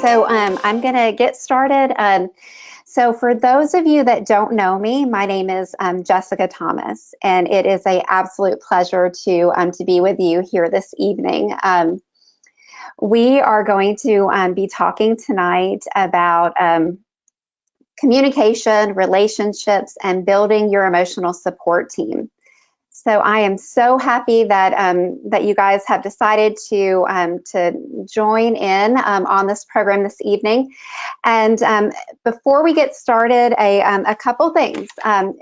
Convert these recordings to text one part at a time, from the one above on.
So I'm going to get started. So for those of you that don't know me, my name is Jessica Thomas, and it is an absolute pleasure to be with you here this evening. We are going to be talking tonight about communication, relationships, and building your emotional support team. So I am so happy that that you guys have decided to join in on this program this evening. And before we get started, a couple things.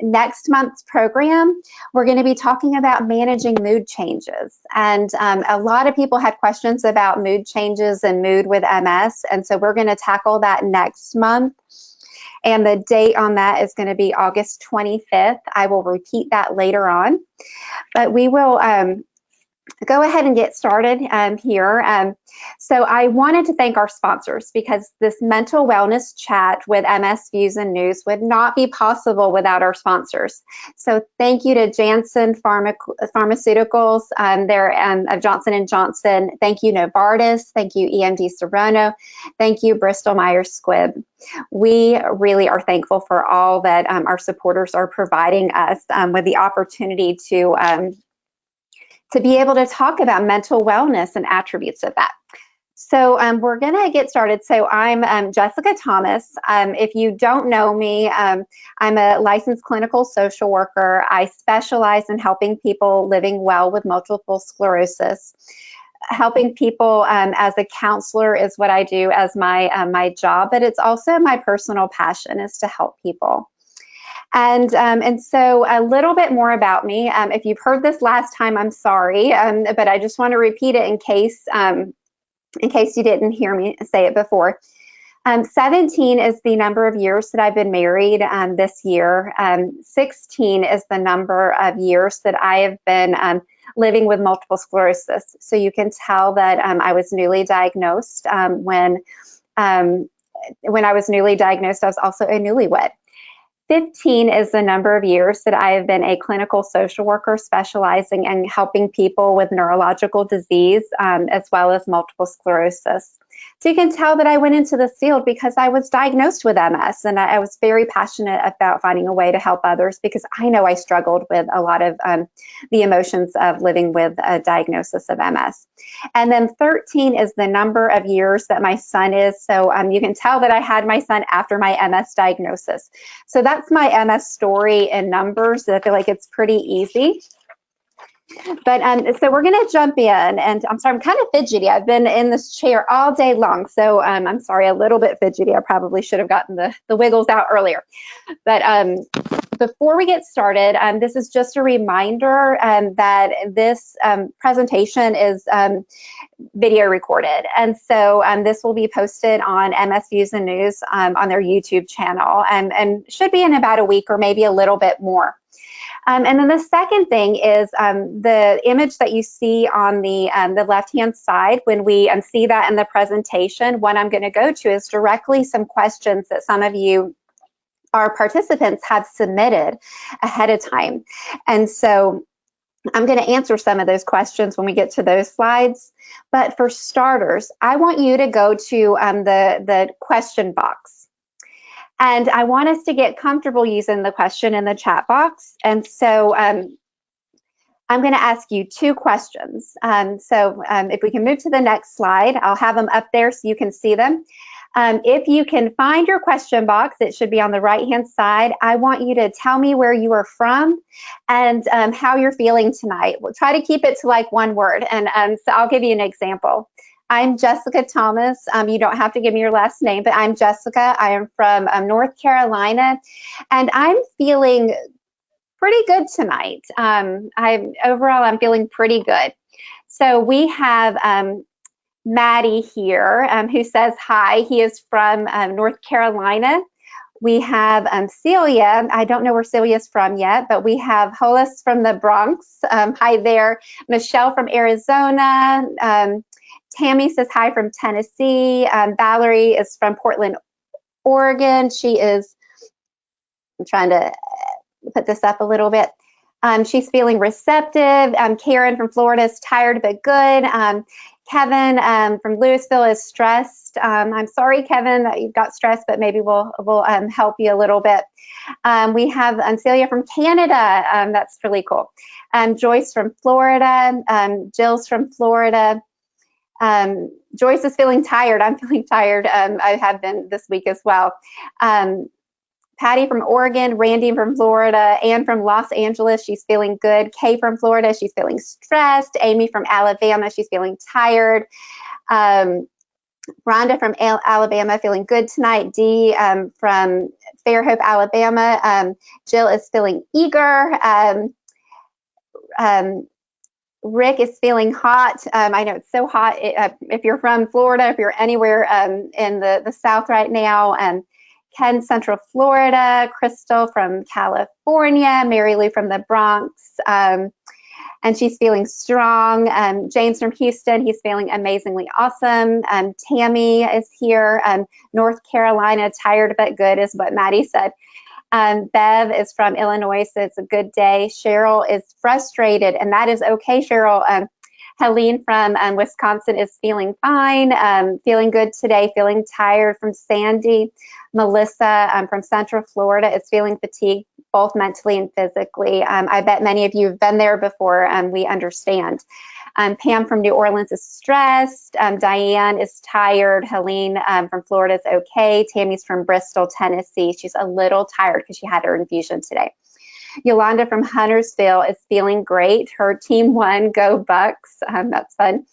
Next month's program, we're going to be talking about managing mood changes. And a lot of people had questions about mood changes and mood with MS. And so we're going to tackle that next month. And the date on that is going to be August 25th. I will repeat that later on. But we will go ahead and get started here. So I wanted to thank our sponsors because this mental wellness chat with MS Views and News would not be possible without our sponsors. So thank you to Janssen Pharmaceuticals, of Johnson&Johnson. Thank you, Novartis. Thank you, EMD Serono. Thank you, Bristol-Myers Squibb. We really are thankful for all that our supporters are providing us with the opportunity to be able to talk about mental wellness and attributes of that. So we're going to get started. So I'm Jessica Thomas. If you don't know me, I'm a licensed clinical social worker. I specialize in helping people living well with multiple sclerosis. Helping people as a counselor is what I do as my job, but it's also my personal passion is to help people. And so a little bit more about me. If you've heard this last time, I'm sorry, but I just want to repeat it in case you didn't hear me say it before. 17 is the number of years that I've been married this year. 16 is the number of years that I have been living with multiple sclerosis. So you can tell that I was newly diagnosed. When I was newly diagnosed, I was also a newlywed. 15 is the number of years that I have been a clinical social worker specializing in helping people with neurological disease as well as multiple sclerosis. So you can tell that I went into this field because I was diagnosed with MS, and I was very passionate about finding a way to help others because I know I struggled with a lot of the emotions of living with a diagnosis of MS. And then 13 is the number of years that my son is. So you can tell that I had my son after my MS diagnosis. So that's my MS story in numbers. I feel like it's pretty easy. But so we're going to jump in, and I'm sorry, I'm kind of fidgety. I've been in this chair all day long, so I'm sorry, a little bit fidgety. I probably should have gotten the wiggles out earlier. But before we get started, this is just a reminder that this presentation is video recorded, and so this will be posted on MS Views and News on their YouTube channel, and should be in about a week or maybe a little bit more. And then the second thing is the image that you see on the left-hand side. When we see that in the presentation, what I'm going to go to is directly some questions that some of you, our participants, have submitted ahead of time. And so I'm going to answer some of those questions when we get to those slides. But for starters, I want you to go to the question box. And I want us to get comfortable using the question in the chat box. And so I'm going to ask you two questions. So if we can move to the next slide, I'll have them up there so you can see them. If you can find your question box, it should be on the right-hand side. I want you to tell me where you are from and how you're feeling tonight. We'll try to keep it to like one word. And so I'll give you an example. I'm Jessica Thomas. You don't have to give me your last name, but I'm Jessica. I am from North Carolina, and I'm feeling pretty good tonight. Overall, I'm feeling pretty good. So we have Maddie here who says hi. He is from North Carolina. We have Celia. I don't know where Celia's from yet, but we have Hollis from the Bronx. Hi there. Michelle from Arizona. Tammy says hi from Tennessee. Valerie is from Portland, Oregon. She is, I'm trying to put this up a little bit. She's feeling receptive. Karen from Florida is tired but good. Kevin from Louisville is stressed. I'm sorry, Kevin, that you've got stressed, but maybe we'll help you a little bit. We have Celia from Canada. That's really cool. Joyce from Florida. Jill's from Florida. Joyce is feeling tired. I'm feeling tired. I have been this week as well. Patty from Oregon, Randy from Florida, Ann from Los Angeles, she's feeling good. Kay from Florida, she's feeling stressed. Amy from Alabama, she's feeling tired. Rhonda from Alabama, feeling good tonight. Dee from Fairhope, Alabama, Jill is feeling eager. Rick is feeling hot. I know it's so hot. If you're from Florida, if you're anywhere in the South right now, Ken, Central Florida, Crystal from California, Mary Lou from the Bronx, and she's feeling strong. James from Houston, he's feeling amazingly awesome. Tammy is here. North Carolina, tired but good is what Maddie said. Bev is from Illinois, so it's a good day. Cheryl is frustrated, and that is okay, Cheryl. Helene from Wisconsin is feeling fine, feeling good today, feeling tired from Sandy. Melissa from Central Florida is feeling fatigued, both mentally and physically. I bet many of you have been there before, we understand. Pam from New Orleans is stressed. Diane is tired. Helene from Florida is okay. Tammy's from Bristol, Tennessee. She's a little tired because she had her infusion today. Yolanda from Huntersville is feeling great. Her team won. Go Bucks. That's fun.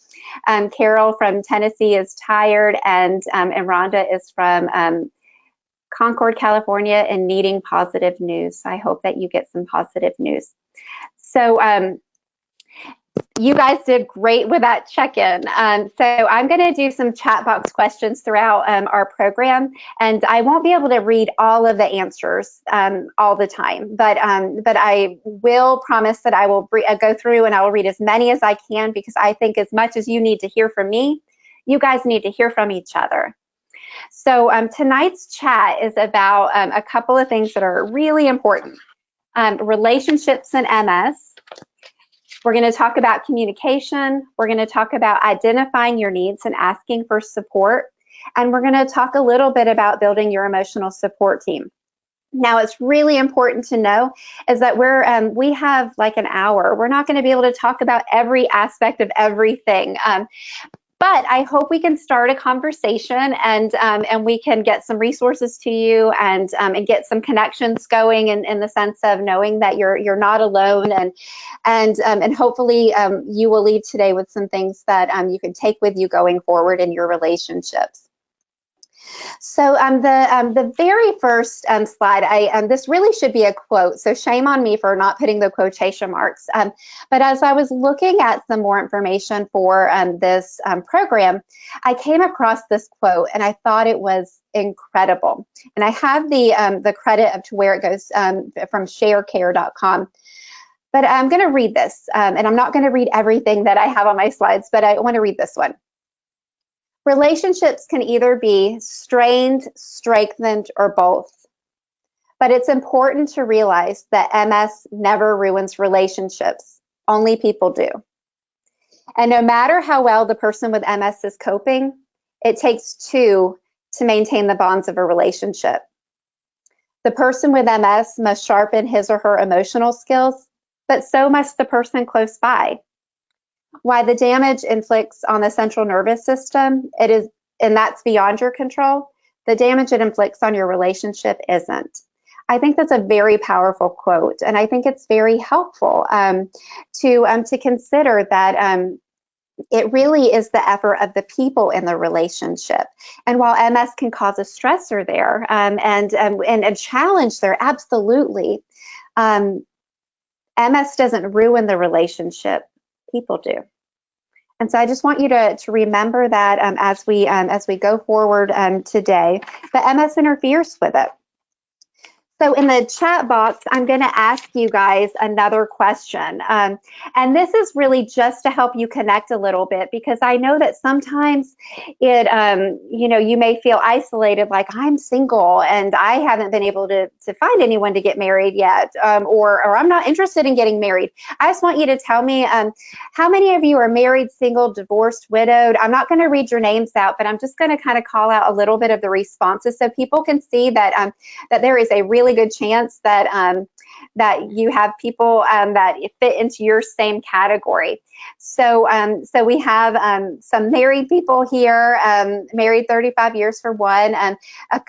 Carol from Tennessee is tired, and Rhonda is from Concord, California, and needing positive news. I hope that you get some positive news. So you guys did great with that check-in. So I'm going to do some chat box questions throughout our program, and I won't be able to read all of the answers all the time, but I will promise that I will go through and I will read as many as I can, because I think as much as you need to hear from me, you guys need to hear from each other. So tonight's chat is about a couple of things that are really important. Relationships in MS. We're going to talk about communication. We're going to talk about identifying your needs and asking for support. And we're going to talk a little bit about building your emotional support team. Now, it's really important to know is that we have like an hour. We're not going to be able to talk about every aspect of everything. But I hope we can start a conversation, and we can get some resources to you, and get some connections going in the sense of knowing that you're not alone, and hopefully you will leave today with some things that you can take with you going forward in your relationships. So the very first slide, this really should be a quote, so shame on me for not putting the quotation marks. But as I was looking at some more information for this program, I came across this quote, and I thought it was incredible. And I have the credit of to where it goes from sharecare.com. But I'm going to read this, and I'm not going to read everything that I have on my slides, but I want to read this one. Relationships can either be strained, strengthened, or both. But it's important to realize that MS never ruins relationships. Only people do. And no matter how well the person with MS is coping, it takes two to maintain the bonds of a relationship. The person with MS must sharpen his or her emotional skills, but so must the person close by. Why the damage inflicts on the central nervous system, and that's beyond your control, the damage it inflicts on your relationship isn't. I think that's a very powerful quote, and I think it's very helpful to consider that it really is the effort of the people in the relationship. And while MS can cause a stressor there and a challenge there, absolutely, MS doesn't ruin the relationship. People do. And so I just want you to remember that as we go forward today, that MS interferes with it. So in the chat box, I'm going to ask you guys another question. And this is really just to help you connect a little bit, because I know that sometimes you may feel isolated, like I'm single and I haven't been able to find anyone to get married yet, or I'm not interested in getting married. I just want you to tell me how many of you are married, single, divorced, widowed. I'm not going to read your names out, but I'm just going to kind of call out a little bit of the responses so people can see that that there is a really good chance that that you have people that fit into your same category. So we have some married people here, married 35 years for one,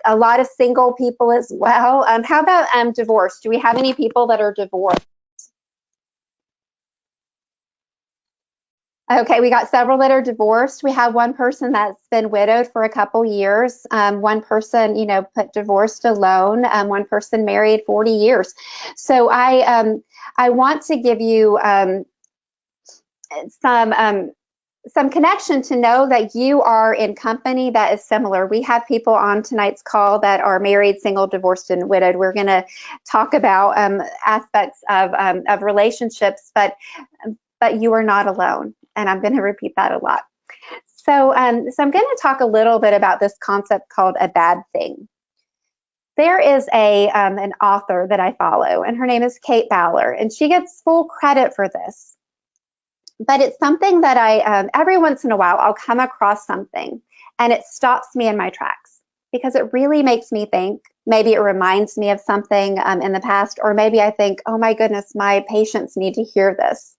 a lot of single people as well. How about divorced? Do we have any people that are divorced? Okay, we got several that are divorced. We have one person that's been widowed for a couple years. One person, put divorced alone. One person married 40 years. So I want to give you some connection to know that you are in company that is similar. We have people on tonight's call that are married, single, divorced, and widowed. We're going to talk about aspects of relationships, but you are not alone. And I'm going to repeat that a lot. So I'm going to talk a little bit about this concept called a bad thing. There is an author that I follow, and her name is Kate Bowler, and she gets full credit for this. But it's something that I, every once in a while, I'll come across something, and it stops me in my tracks because it really makes me think. Maybe it reminds me of something in the past, or maybe I think, oh my goodness, my patients need to hear this.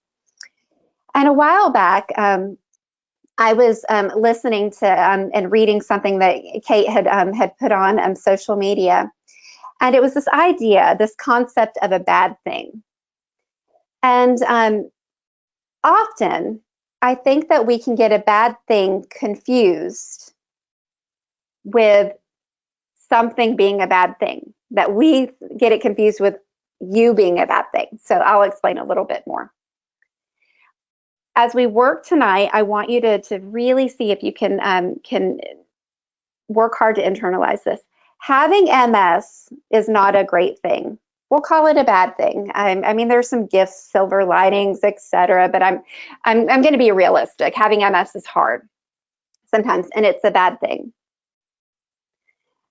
And a while back, I was listening to and reading something that Kate had put on social media, and it was this idea, this concept of a bad thing. And often, I think that we can get a bad thing confused with something being a bad thing, that we get it confused with you being a bad thing. So I'll explain a little bit more. As we work tonight, I want you to really see if you can work hard to internalize this. Having MS is not a great thing. We'll call it a bad thing. I mean, there's some gifts, silver linings, etc. But I'm going to be realistic. Having MS is hard sometimes, and it's a bad thing.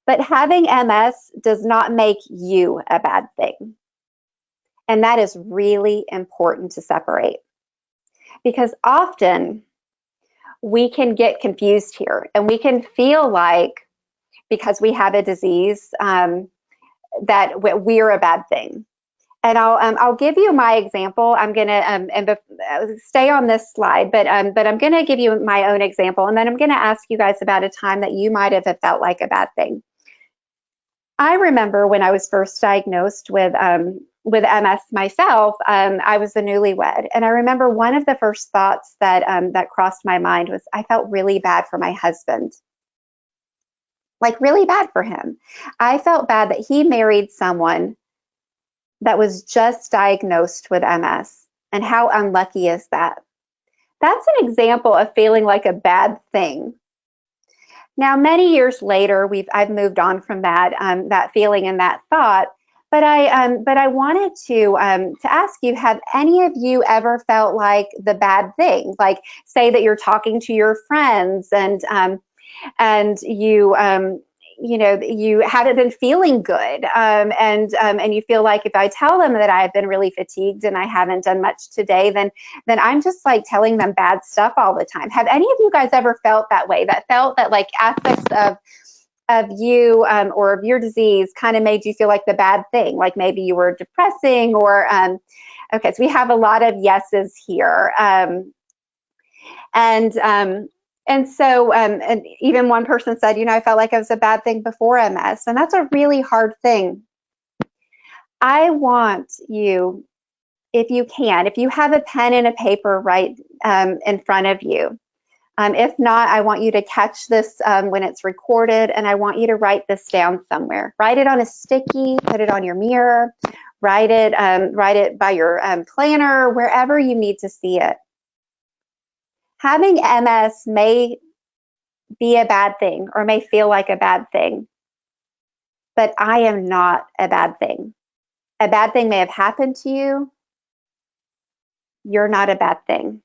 But having MS does not make you a bad thing, and that is really important to separate. Because often we can get confused here, and we can feel like because we have a disease that we're a bad thing. And I'll give you my example. I'm going to stay on this slide, but I'm going to give you my own example, and then I'm going to ask you guys about a time that you might have felt like a bad thing. I remember when I was first diagnosed with MS myself, I was a newlywed, and I remember one of the first thoughts that crossed my mind was I felt really bad for my husband, like really bad for him. I felt bad that he married someone that was just diagnosed with MS, and how unlucky is that? That's an example of feeling like a bad thing. Now, many years later, I've moved on from that feeling and that thought. But I wanted to ask you: have any of you ever felt like the bad thing? Like, say that you're talking to your friends and you haven't been feeling good, and you feel like if I tell them that I've been really fatigued and I haven't done much today, then I'm just like telling them bad stuff all the time. Have any of you guys ever felt that way? That felt that like aspects of you or of your disease kind of made you feel like the bad thing, like maybe you were depressing or okay, so we have a lot of yeses here, and so and even one person said, I felt like it was a bad thing before MS, and that's a really hard thing. I want you, if you can, if you have a pen and a paper right in front of you. If not, I want you to catch this when it's recorded, and I want you to write this down somewhere. Write it on a sticky, put it on your mirror, write it by your planner, wherever you need to see it. Having MS may be a bad thing or may feel like a bad thing, but I am not a bad thing. A bad thing may have happened to you. You're not a bad thing.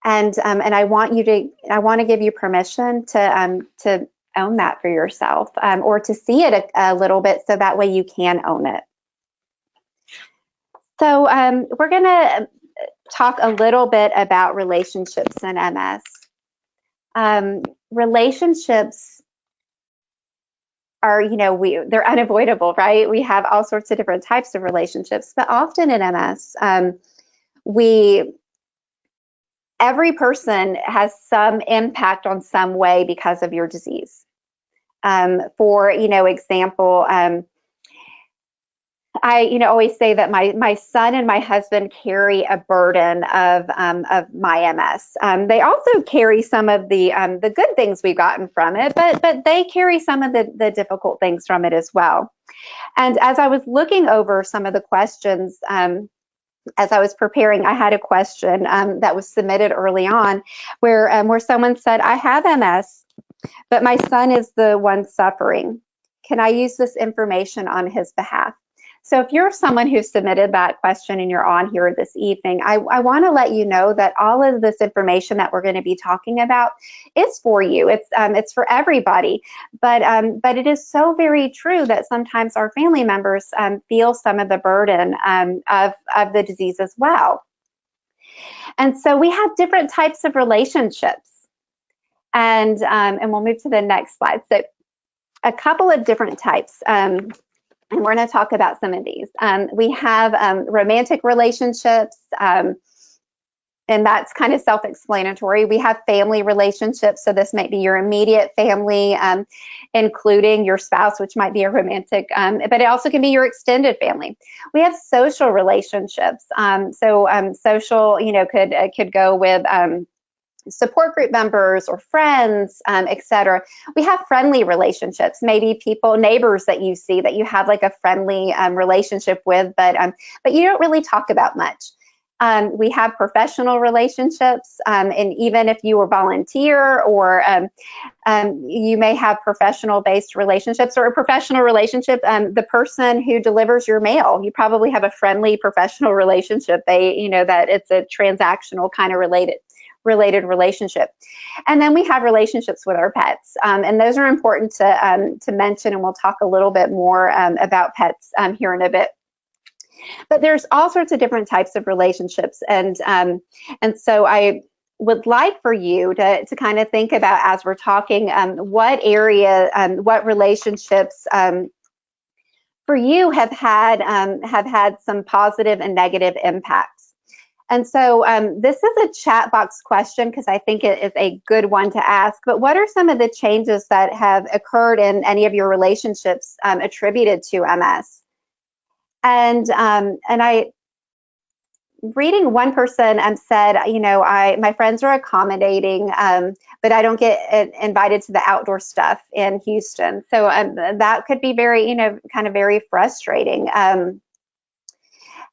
And I want to give you permission to own that for yourself, or to see it a little bit, so that way you can own it. So we're going to talk a little bit about relationships in MS. Relationships are, they're unavoidable, right? We have all sorts of different types of relationships, but often in MS, every person has some impact on some way because of your disease. For example, I always say that my son and my husband carry a burden of my MS. They also carry some of the good things we've gotten from it, but they carry some of the difficult things from it as well. And as I was looking over some of the questions, as I was preparing, I had a question that was submitted early on where someone said, I have MS, but my son is the one suffering. Can I use this information on his behalf? So if you're someone who submitted that question and you're on here this evening, I want to let you know that all of this information that we're going to be talking about is for you. It's for everybody. But it is so very true that sometimes our family members feel some of the burden of the disease as well. And so we have different types of relationships. And we'll move to the next slide. So a couple of different types. And we're going to talk about some of these. We have romantic relationships, and that's kind of self-explanatory. We have family relationships, so this might be your immediate family, including your spouse, which might be a romantic, but it also can be your extended family. We have social relationships. Social, could go with support group members or friends, etc. We have friendly relationships, maybe neighbors that you see that you have like a friendly relationship with, but you don't really talk about much. We have professional relationships, and even if you were volunteer or you may have professional-based relationships or a professional relationship, the person who delivers your mail, you probably have a friendly professional relationship. That it's a transactional kind of related relationship. And then we have relationships with our pets, and those are important to mention, and we'll talk a little bit more about pets here in a bit. But there's all sorts of different types of relationships, and so I would like for you to kind of think about, as we're talking, what relationships for you have had some positive and negative impacts. And so this is a chat box question because I think it is a good one to ask. But what are some of the changes that have occurred in any of your relationships attributed to MS? And reading, one person said, my friends are accommodating, but I don't get invited to the outdoor stuff in Houston. So that could be very, kind of very frustrating. And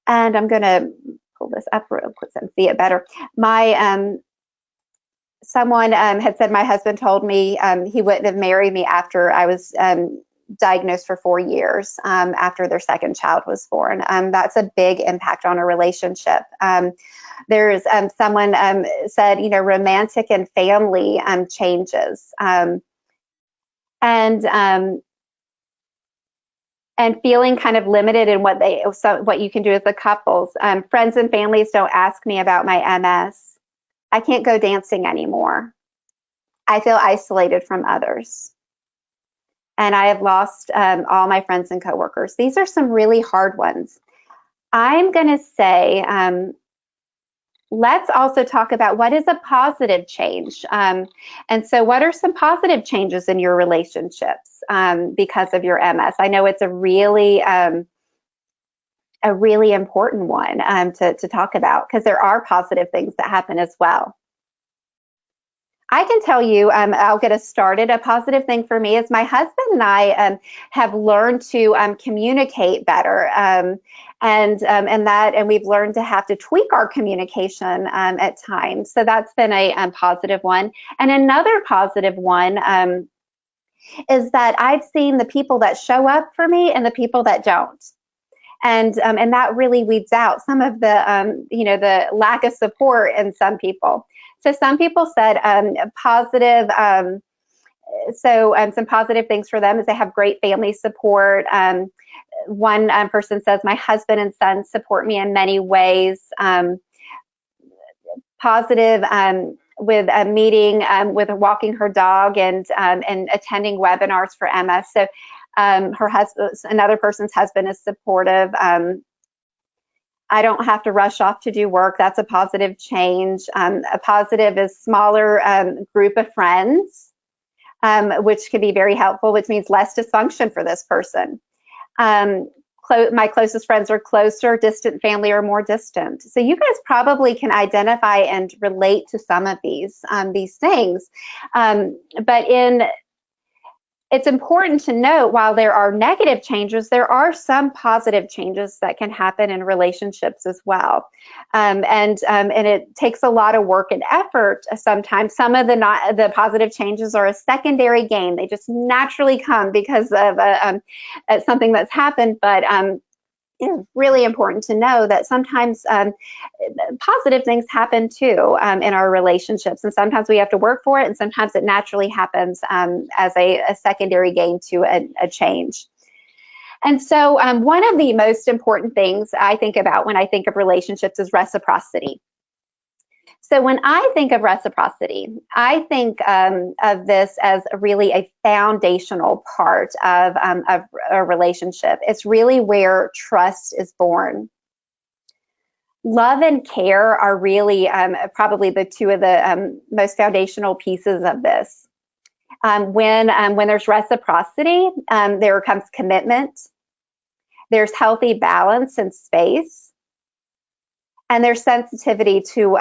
I'm going to pull this up real quick and see it better. Someone had said my husband told me he wouldn't have married me after I was diagnosed for 4 years after their second child was born. That's a big impact on a relationship. There's someone said, romantic and family changes, and feeling kind of limited in what you can do as a couples. Friends and families don't ask me about my MS. I can't go dancing anymore. I feel isolated from others. And I have lost all my friends and coworkers. These are some really hard ones. I'm going to say, let's also talk about what is a positive change. And so what are some positive changes in your relationships because of your MS? I know it's a really important one to talk about, because there are positive things that happen as well. I can tell you, I'll get us started. A positive thing for me is my husband and I have learned to communicate better, and we've learned to have to tweak our communication at times. So that's been a positive one. And another positive one is that I've seen the people that show up for me and the people that don't. And that really weeds out some of the, the lack of support in some people. So some people said positive, some positive things for them is they have great family support. One person says, my husband and son support me in many ways. Positive with a meeting, with walking her dog and attending webinars for MS. So her husband, another person's husband, is supportive. I don't have to rush off to do work. That's a positive change. A positive is smaller group of friends, which can be very helpful, which means less dysfunction for this person. My closest friends are closer, distant family are more distant. So you guys probably can identify and relate to some of these things. But it's important to note, while there are negative changes, there are some positive changes that can happen in relationships as well. And it takes a lot of work and effort sometimes. Some of the positive changes are a secondary gain. They just naturally come because of something that's happened. But it's really important to know that sometimes positive things happen too in our relationships, and sometimes we have to work for it, and sometimes it naturally happens as a secondary gain to a change. And so one of the most important things I think about when I think of relationships is reciprocity. So when I think of reciprocity, I think of this as really a foundational part of a relationship. It's really where trust is born. Love and care are really probably the two of the most foundational pieces of this. When there's reciprocity, there comes commitment. There's healthy balance and space. And there's sensitivity to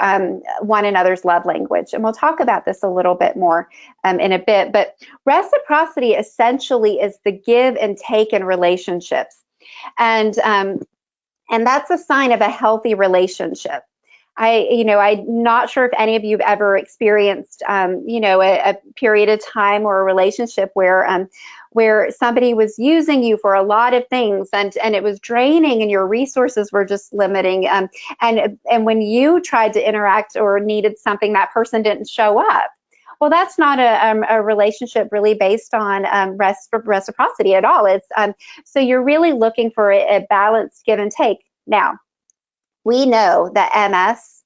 one another's love language. And we'll talk about this a little bit more in a bit. But reciprocity essentially is the give and take in relationships. And that's a sign of a healthy relationship. I'm not sure if any of you have ever experienced, a period of time or a relationship where somebody was using you for a lot of things and it was draining and your resources were just limiting. And when you tried to interact or needed something, that person didn't show up. Well, that's not a relationship really based on reciprocity at all. It's so you're really looking for a balanced give and take. Now, we know that MS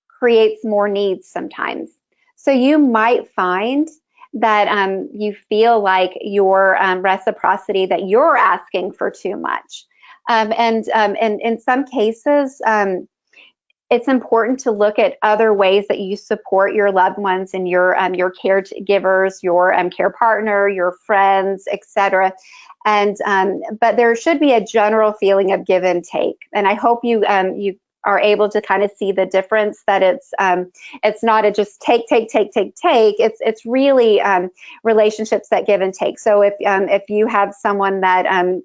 creates more needs sometimes. So you might find that you feel like your reciprocity, that you're asking for too much. And in some cases, it's important to look at other ways that you support your loved ones and your caregivers, your care partner, your friends, etc. And but there should be a general feeling of give and take. And I hope you are able to kind of see the difference, that it's not a just take. It's really relationships that give and take. So if you have someone that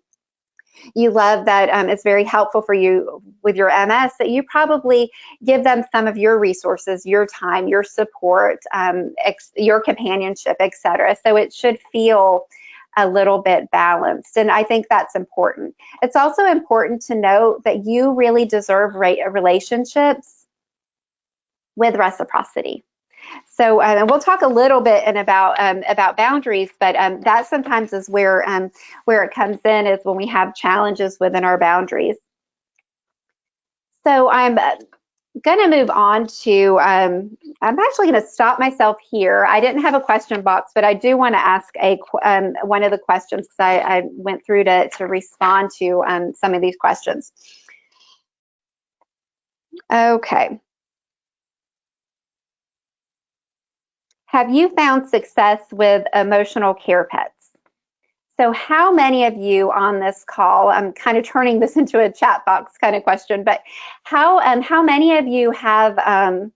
you love, that is very helpful for you with your MS, that you probably give them some of your resources, your time, your support, your companionship, etc. So it should feel a little bit balanced. And I think that's important. It's also important to note that you really deserve relationships with reciprocity. So and we'll talk a little bit about boundaries, but that sometimes is where it comes in, is when we have challenges within our boundaries. So I'm going to move on to, I'm actually going to stop myself here. I didn't have a question box, but I do want to ask one of the questions, because I went through to respond to some of these questions. Okay. Have you found success with emotional care pets? So how many of you on this call, I'm kind of turning this into a chat box kind of question, but how many of you have an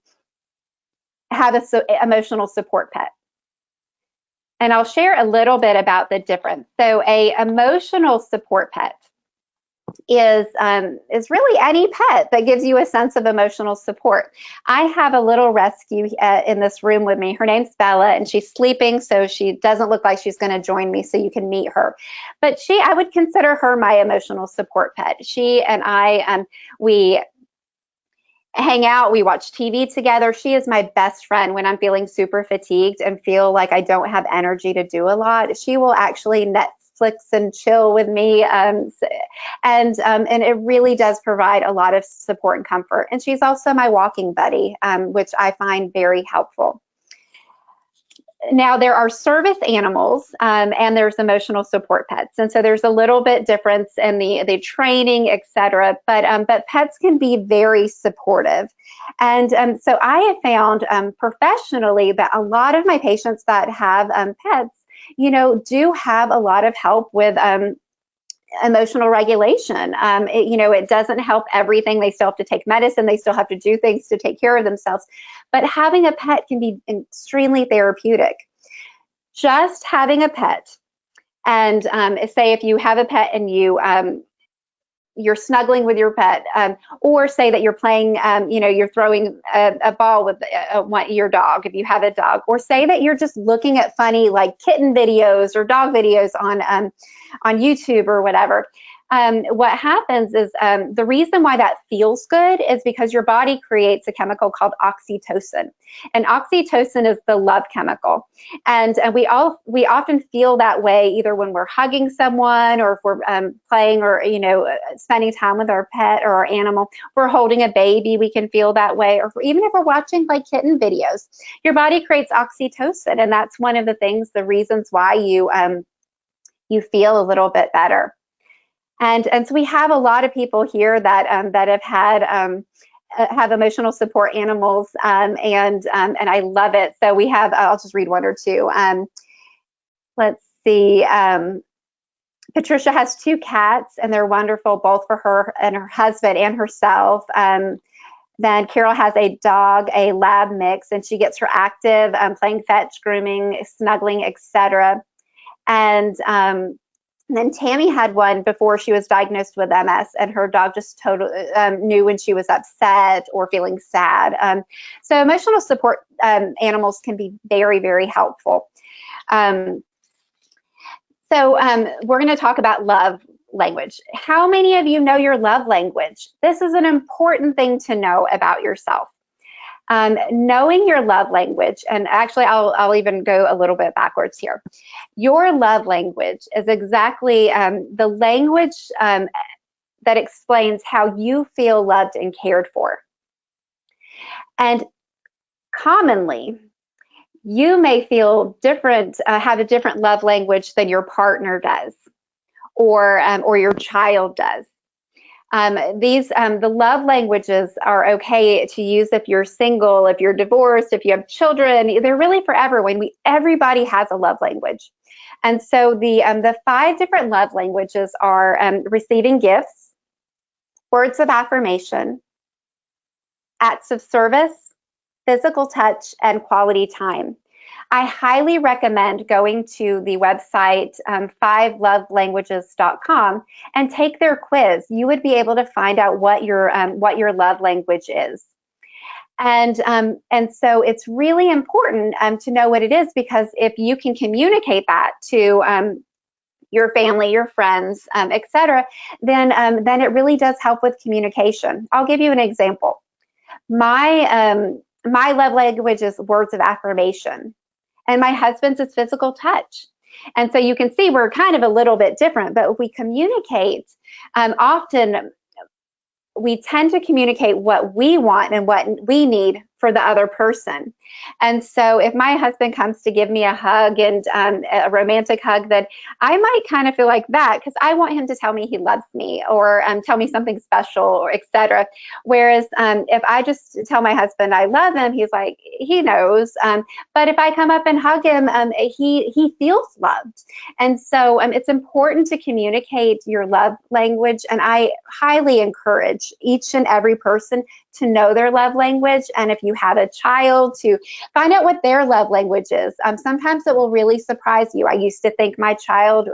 emotional support pet? And I'll share a little bit about the difference. So a emotional support pet is really any pet that gives you a sense of emotional support. I have a little rescue in this room with me. Her name's Bella, and she's sleeping, so she doesn't look like she's going to join me, so you can meet her. But I would consider her my emotional support pet. She and I, we hang out, we watch TV together. She is my best friend when I'm feeling super fatigued and feel like I don't have energy to do a lot. She will actually Netflix and chill with me, and it really does provide a lot of support and comfort. And she's also my walking buddy, which I find very helpful. Now, there are service animals, and there's emotional support pets, and so there's a little bit difference in the training, etc. But pets can be very supportive, and so I have found professionally that a lot of my patients that have pets, do have a lot of help with emotional regulation. It doesn't help everything. They still have to take medicine. They still have to do things to take care of themselves. But having a pet can be extremely therapeutic. Just having a pet, and say if you have a pet and you're snuggling with your pet, or say that you're playing, you're throwing a ball with your dog if you have a dog, or say that you're just looking at funny like kitten videos or dog videos on YouTube or whatever. What happens is the reason why that feels good is because your body creates a chemical called oxytocin, and oxytocin is the love chemical. And we often feel that way either when we're hugging someone, or if we're playing, or spending time with our pet or our animal. If we're holding a baby, we can feel that way, or even if we're watching like kitten videos. Your body creates oxytocin, and that's one of the reasons why you feel a little bit better. And so we have a lot of people here that have had have emotional support animals, and I love it. So we have, I'll just read one or two. Let's see. Patricia has 2 cats, and they're wonderful, both for her and her husband and herself. Then Carol has a dog, a lab mix, and she gets her active, playing fetch, grooming, snuggling, etc. And then Tammy had one before she was diagnosed with MS, and her dog just totally knew when she was upset or feeling sad. So emotional support animals can be very, very helpful. So we're going to talk about love language. How many of you know your love language? This is an important thing to know about yourself. Knowing your love language, and actually I'll even go a little bit backwards here. Your love language is exactly the language that explains how you feel loved and cared for. And commonly, you may feel different, have a different love language than your partner does, or your child does. The love languages are okay to use if you're single, if you're divorced, if you have children. They're really for everyone. Everybody has a love language. And so the 5 different love languages are receiving gifts, words of affirmation, acts of service, physical touch, and quality time. I highly recommend going to the website 5lovelanguages.com and take their quiz. You would be able to find out what your love language is. And so it's really important to know what it is, because if you can communicate that to your family, your friends, etc., then it really does help with communication. I'll give you an example. My love language is words of affirmation, and my husband's is physical touch. And so you can see we're kind of a little bit different, but if we communicate, often we tend to communicate what we want and what we need for the other person. And so if my husband comes to give me a hug, and a romantic hug, then I might kind of feel like that because I want him to tell me he loves me, or tell me something special, or etc. Whereas if I just tell my husband I love him, he's like, he knows. But if I come up and hug him, he feels loved. And so it's important to communicate your love language. And I highly encourage each and every person to know their love language, and if you have a child, to find out what their love language is. Sometimes it will really surprise you. I used to think my child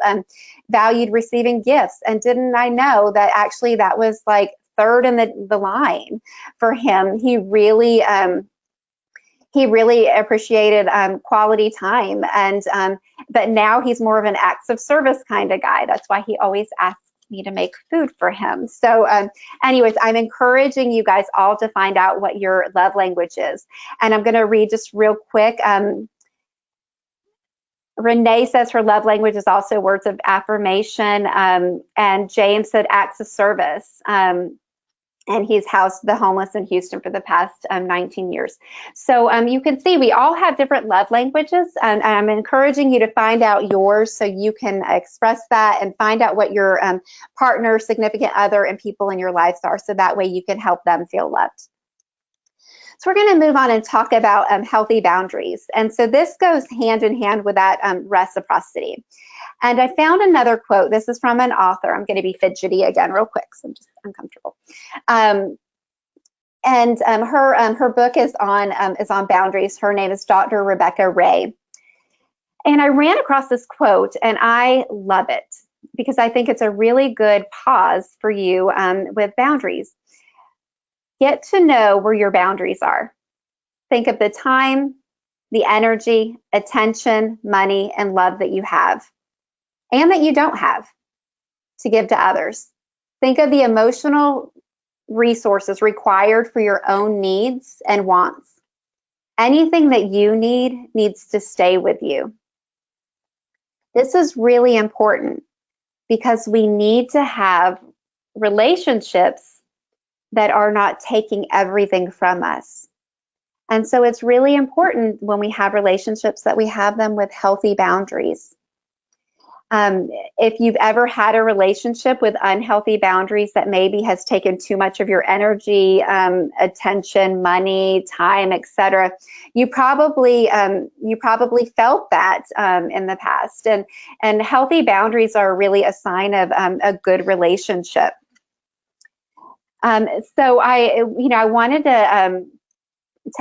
valued receiving gifts, and didn't I know that actually that was like third in the line for him. He really appreciated quality time, and but now he's more of an acts of service kind of guy. That's why he always asks me to make food for him. So anyways, I'm encouraging you guys all to find out what your love language is. And I'm going to read just real quick. Renee says her love language is also words of affirmation. And James said acts of service. And he's housed the homeless in Houston for the past 19 years. So you can see we all have different love languages, and I'm encouraging you to find out yours so you can express that and find out what your partner, significant other, and people in your lives are, so that way you can help them feel loved. So we're going to move on and talk about healthy boundaries. And so this goes hand in hand with that reciprocity. And I found another quote. This is from an author. I'm going to be fidgety again real quick, so I'm just uncomfortable. Her book is on boundaries. Her name is Dr. Rebecca Ray. And I ran across this quote, and I love it because I think it's a really good pause for you with boundaries. Get to know where your boundaries are. Think of the time, the energy, attention, money, and love that you have, and that you don't have, to give to others. Think of the emotional resources required for your own needs and wants. Anything that you need needs to stay with you. This is really important because we need to have relationships that are not taking everything from us. And so it's really important when we have relationships that we have them with healthy boundaries. If you've ever had a relationship with unhealthy boundaries that maybe has taken too much of your energy, attention, money, time, etc., you probably felt that in the past. And healthy boundaries are really a sign of a good relationship. So I wanted to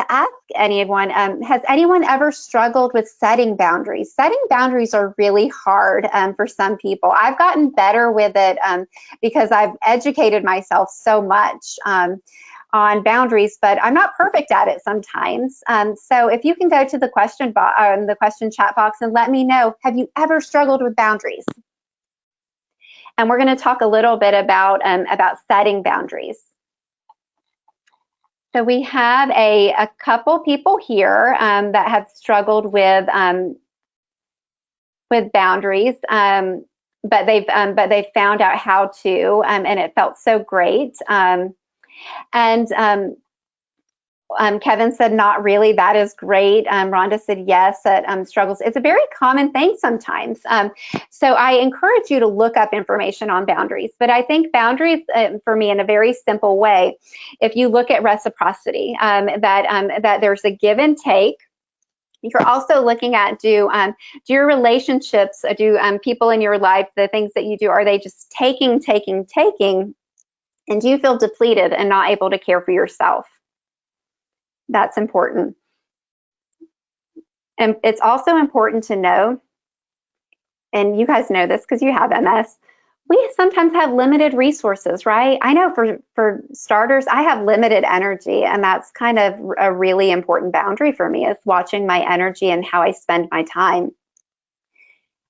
ask anyone, has anyone ever struggled with setting boundaries? Setting boundaries are really hard for some people. I've gotten better with it because I've educated myself so much on boundaries, but I'm not perfect at it sometimes. So if you can go to the question chat box and let me know, have you ever struggled with boundaries? And we're going to talk a little bit about setting boundaries. So we have a couple people here that have struggled with boundaries, but they've found out how to, and it felt so great. Kevin said, not really. That is great. Rhonda said, yes, that struggles. It's a very common thing sometimes. So I encourage you to look up information on boundaries. But I think boundaries, for me, in a very simple way, if you look at reciprocity, that there's a give and take. You're also looking at do your relationships, do people in your life, the things that you do, are they just taking? And do you feel depleted and not able to care for yourself? That's important. And it's also important to know, and you guys know this because you have MS, we sometimes have limited resources, right? I know for starters, I have limited energy, and that's kind of a really important boundary for me, is watching my energy and how I spend my time.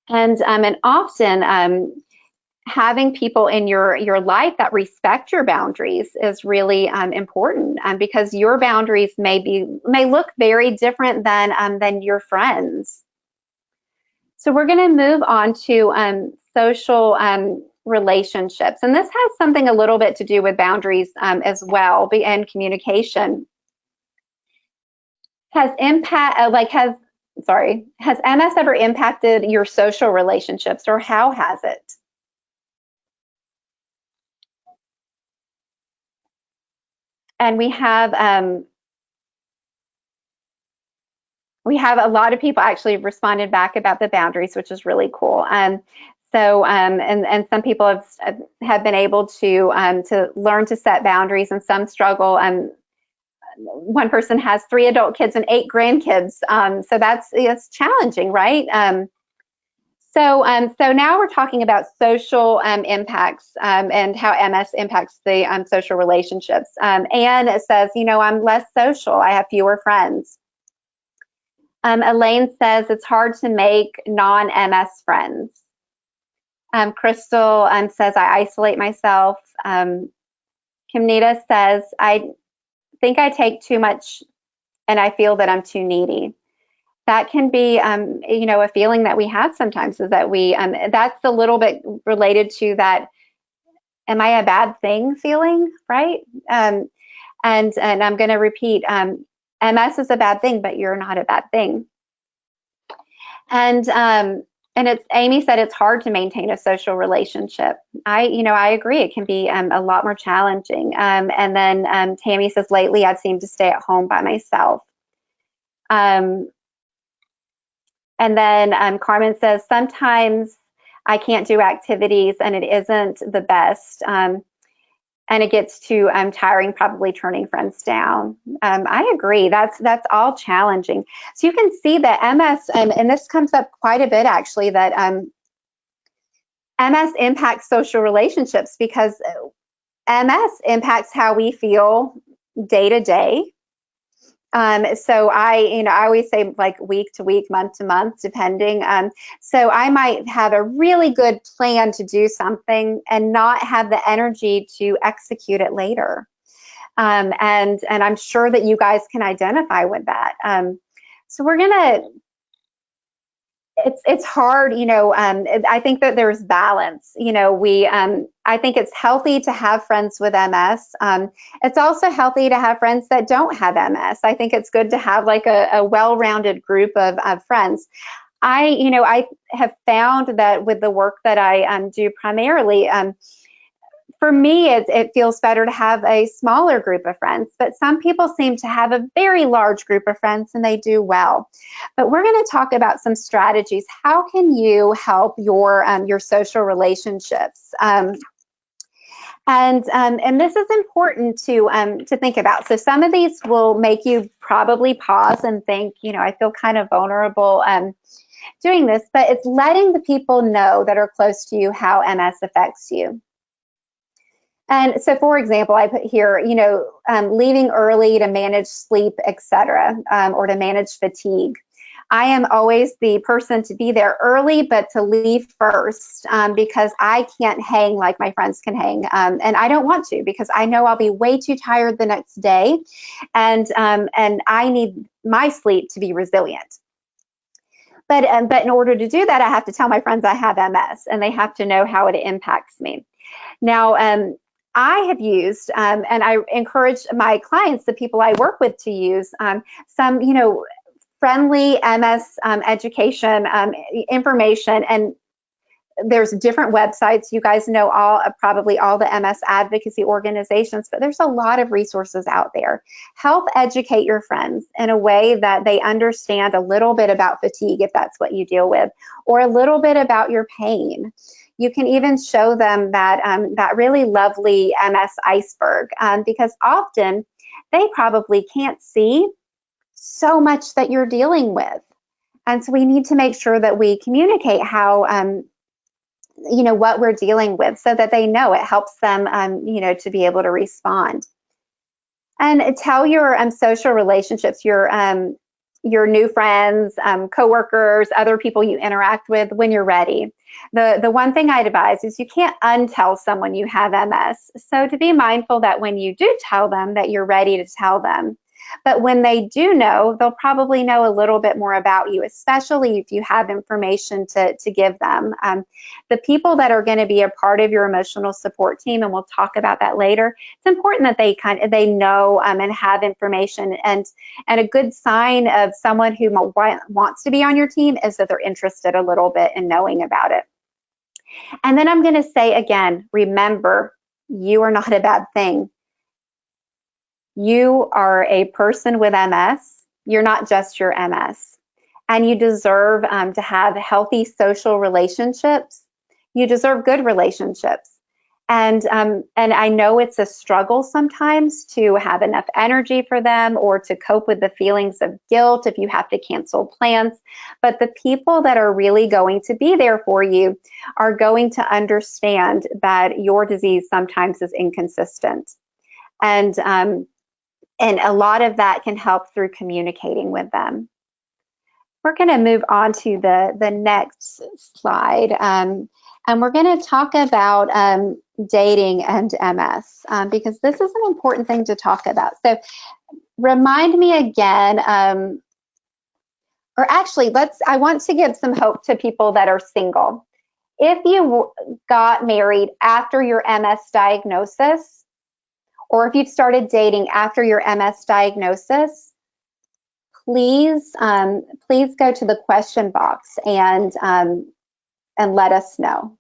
And often having people in your life that respect your boundaries is really important, because your boundaries may look very different than your friends. So we're going to move on to social relationships, and this has something a little bit to do with boundaries as well, and communication. Has MS ever impacted your social relationships, or how has it? And we have a lot of people actually responded back about the boundaries, which is really cool. And some people have been able to learn to set boundaries, and some struggle one person has 3 adult kids and 8 grandkids. So it's challenging, right? So now we're talking about social impacts and how MS impacts the social relationships. Anne says, I'm less social. I have fewer friends. Elaine says it's hard to make non-MS friends. Crystal says I isolate myself. Kimnita says I think I take too much and I feel that I'm too needy. That can be, a feeling that we have sometimes, is that that's a little bit related to that, am I a bad thing feeling, right? And I'm going to repeat, MS is a bad thing, but you're not a bad thing. And Amy said it's hard to maintain a social relationship. I agree. It can be a lot more challenging. And then Tammy says, lately I'd seem to stay at home by myself. And then Carmen says, sometimes I can't do activities and it isn't the best. And it gets too tiring, probably turning friends down. I agree. That's all challenging. So you can see that MS, and this comes up quite a bit actually, that MS impacts social relationships because MS impacts how we feel day to day. So I always say like week to week, month to month, depending. So I might have a really good plan to do something and not have the energy to execute it later. And I'm sure that you guys can identify with that. So we're gonna. It's hard, I think that there's balance. I think it's healthy to have friends with MS. It's also healthy to have friends that don't have MS. I think it's good to have like a well-rounded group of friends. I have found that with the work that I do primarily, for me, it feels better to have a smaller group of friends, but some people seem to have a very large group of friends and they do well. But we're going to talk about some strategies. How can you help your social relationships? And this is important to think about. So some of these will make you probably pause and think, I feel kind of vulnerable doing this, but it's letting the people know that are close to you how MS affects you. And so, for example, I put here, leaving early to manage sleep, etc., or to manage fatigue. I am always the person to be there early, but to leave first because I can't hang like my friends can hang. And I don't want to because I know I'll be way too tired the next day. And I need my sleep to be resilient. But in order to do that, I have to tell my friends I have MS and they have to know how it impacts me. Now, I have used, and I encourage my clients, the people I work with, to use some, friendly MS education information. And there's different websites. You guys know probably all the MS advocacy organizations, but there's a lot of resources out there. Help educate your friends in a way that they understand a little bit about fatigue, if that's what you deal with, or a little bit about your pain. You can even show them that really lovely MS iceberg because often they probably can't see so much that you're dealing with. And so we need to make sure that we communicate how, what we're dealing with so that they know. It helps them, to be able to respond. And tell your social relationships, your new friends, coworkers, other people you interact with when you're ready. The one thing I'd advise is you can't untell someone you have MS. So to be mindful that when you do tell them that you're ready to tell them. But when they do know, they'll probably know a little bit more about you, especially if you have information to give them. The people that are going to be a part of your emotional support team, and we'll talk about that later, it's important that they know and have information. And a good sign of someone who wants to be on your team is that they're interested a little bit in knowing about it. And then I'm going to say again, remember, you are not a bad thing. You are a person with MS. You're not just your MS. And you deserve to have healthy social relationships. You deserve good relationships. And I know it's a struggle sometimes to have enough energy for them or to cope with the feelings of guilt if you have to cancel plans. But the people that are really going to be there for you are going to understand that your disease sometimes is inconsistent. And a lot of that can help through communicating with them. We're going to move on to the next slide. And we're going to talk about dating and MS because this is an important thing to talk about. So remind me again, or actually, I want to give some hope to people that are single. If you got married after your MS diagnosis, or if you've started dating after your MS diagnosis, please go to the question box and let us know.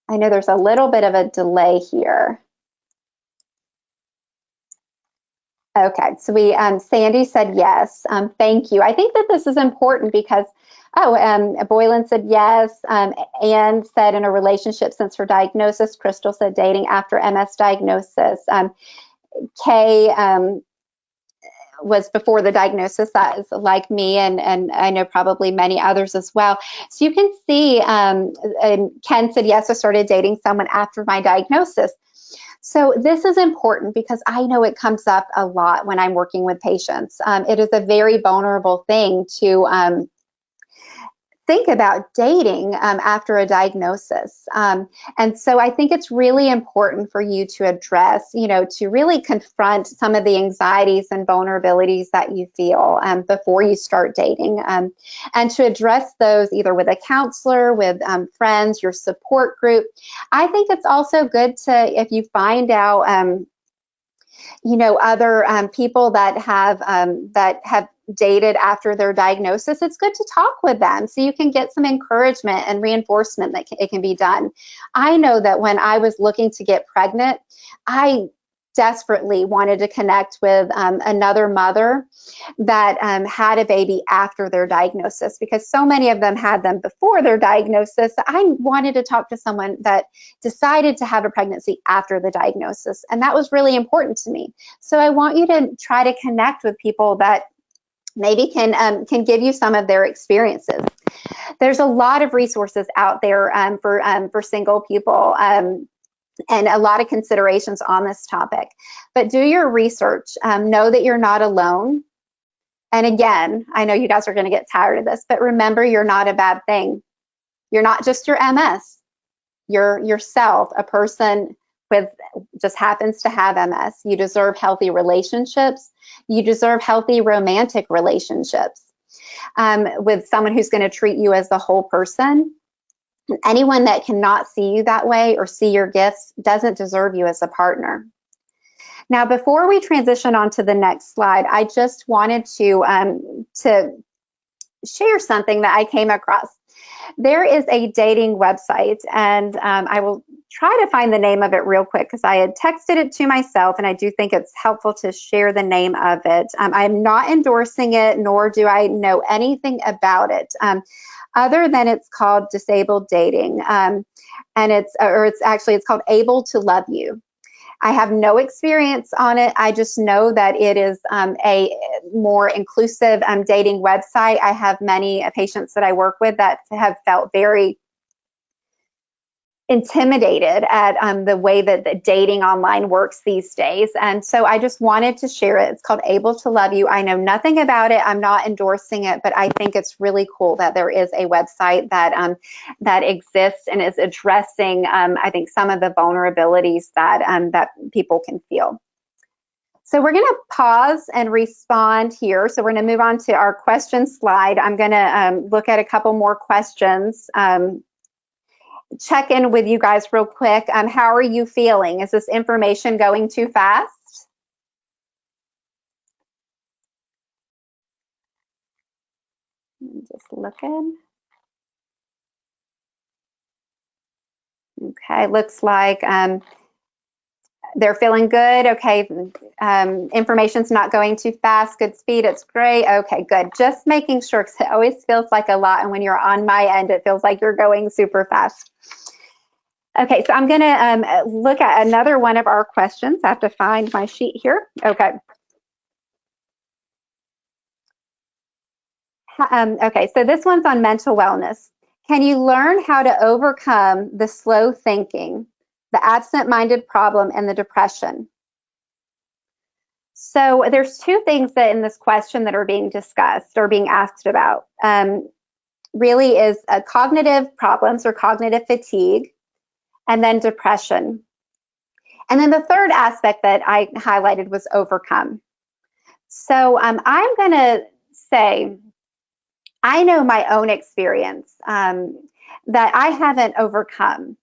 I know there's a little bit of a delay here. Okay, so Sandy said yes. Thank you. I think that this is important because, Boylan said yes. Anne said in a relationship since her diagnosis. Crystal said dating after MS diagnosis. Kay was before the diagnosis. That is like me, and I know probably many others as well. So you can see, and Ken said yes, I started dating someone after my diagnosis. So this is important because I know it comes up a lot when I'm working with patients. It is a very vulnerable thing to think about dating after a diagnosis. And so I think it's really important for you to address, to really confront some of the anxieties and vulnerabilities that you feel before you start dating, and to address those either with a counselor, with friends, your support group. I think it's also good to, if you find out, other people that have dated after their diagnosis, it's good to talk with them so you can get some encouragement and reinforcement that it can be done. I know that when I was looking to get pregnant, I desperately wanted to connect with another mother that had a baby after their diagnosis, because so many of them had them before their diagnosis. I wanted to talk to someone that decided to have a pregnancy after the diagnosis, and that was really important to me. So I want you to try to connect with people that maybe can give you some of their experiences. There's a lot of resources out there for single people, and a lot of considerations on this topic. But do your research. Know that you're not alone. And again, I know you guys are going to get tired of this, but remember, you're not a bad thing. You're not just your MS. You're yourself, a person with just happens to have MS. You deserve healthy relationships. You deserve healthy romantic relationships with someone who's going to treat you as the whole person. Anyone that cannot see you that way or see your gifts doesn't deserve you as a partner. Now, before we transition on to the next slide, I just wanted to share something that I came across. There is a dating website, and I will try to find the name of it real quick because I had texted it to myself, and I do think it's helpful to share the name of it. I'm not endorsing it, nor do I know anything about it, other than it's called Disabled Dating, and it's called Able to Love You. I have no experience on it. I just know that it is a more inclusive dating website. I have many patients that I work with that have felt very intimidated at the way that the dating online works these days. And so I just wanted to share it. It's called Able to Love You. I know nothing about it. I'm not endorsing it, but I think it's really cool that there is a website that that exists and is addressing, I think, some of the vulnerabilities that that people can feel. So we're going to pause and respond here. So we're going to move on to our question slide. I'm going to look at a couple more questions. Check in with you guys real quick. How are you feeling? Is this information going too fast? I'm just looking. Okay, looks like they're feeling good. Okay, information's not going too fast. Good speed. It's great. Okay, good. Just making sure, because it always feels like a lot, and when you're on my end, it feels like you're going super fast. Okay, so I'm going to look at another one of our questions. I have to find my sheet here. Okay. Okay, so this one's on mental wellness. Can you learn how to overcome the slow thinking, the absent-minded problem, and the depression? So there's two things that in this question that are being discussed or being asked about. Really is cognitive problems or cognitive fatigue, and then depression. And then the third aspect that I highlighted was overcome. So I'm going to say, I know my own experience that I haven't overcome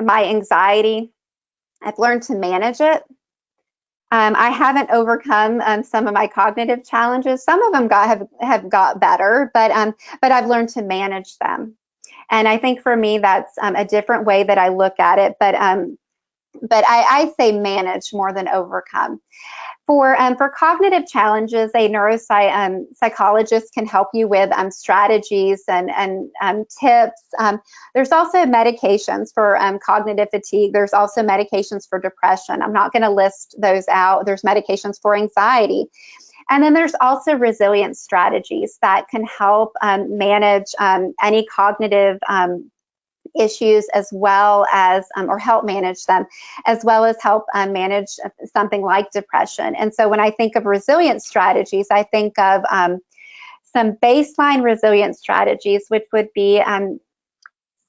my anxiety. I've learned to manage it. I haven't overcome some of my cognitive challenges. Some of them have got better, but I've learned to manage them. And I think for me, that's a different way that I look at it. But I say manage more than overcome. For cognitive challenges, a neuropsychologist can help you with strategies and tips. There's also medications for cognitive fatigue. There's also medications for depression. I'm not going to list those out. There's medications for anxiety. And then there's also resilience strategies that can help manage any cognitive issues, as well as, or help manage them, as well as help manage something like depression. And so when I think of resilience strategies, I think of some baseline resilience strategies, which would be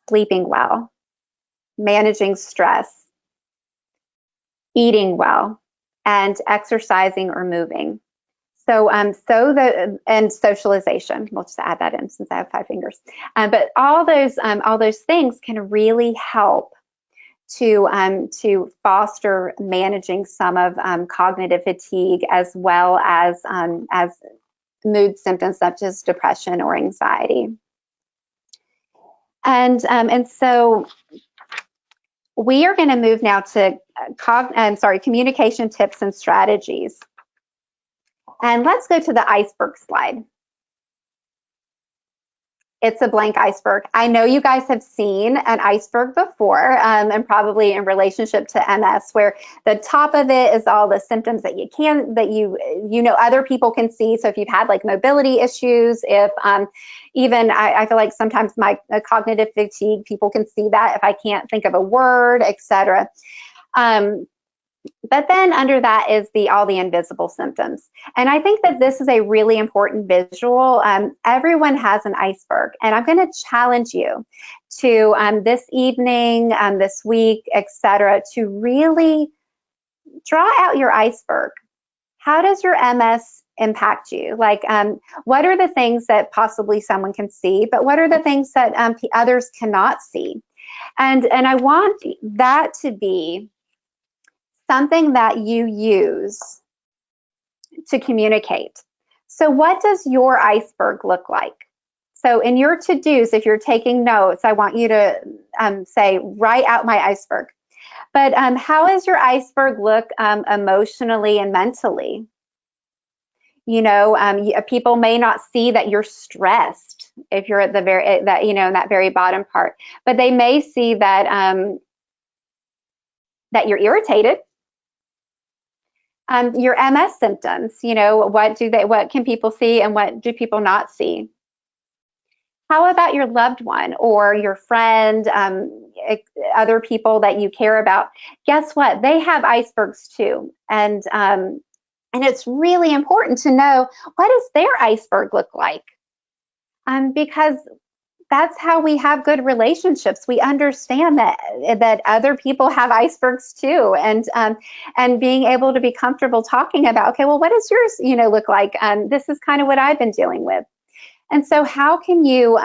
sleeping well, managing stress, eating well, and exercising or moving. So, and socialization. We'll just add that in since I have 5 fingers. But all those things can really help to foster managing some of cognitive fatigue, as well as mood symptoms such as depression or anxiety. And so we are going to move now to communication tips and strategies. And let's go to the iceberg slide. It's a blank iceberg. I know you guys have seen an iceberg before, and probably in relationship to MS, where the top of it is all the symptoms that you know other people can see. So if you've had like mobility issues, if even I feel like sometimes my cognitive fatigue, people can see that if I can't think of a word, etc. But then under that is all the invisible symptoms. And I think that this is a really important visual. Everyone has an iceberg, and I'm going to challenge you to this evening, this week, etc., to really draw out your iceberg. How does your MS impact you? Like, what are the things that possibly someone can see, but what are the things that others cannot see? And I want that to be something that you use to communicate. So what does your iceberg look like? So in your to-dos, if you're taking notes, I want you to say, write out my iceberg. But how does your iceberg look emotionally and mentally? You know, people may not see that you're stressed if you're at the in that very bottom part, but they may see that that you're irritated. Your MS symptoms, you know, what can people see and what do people not see? How about your loved one or your friend, other people that you care about? Guess what? They have icebergs too. And it's really important to know, what does their iceberg look like? Because that's how we have good relationships. We understand that other people have icebergs too, and being able to be comfortable talking about, okay, well, what does yours, look like? This is kind of what I've been dealing with. And so how can you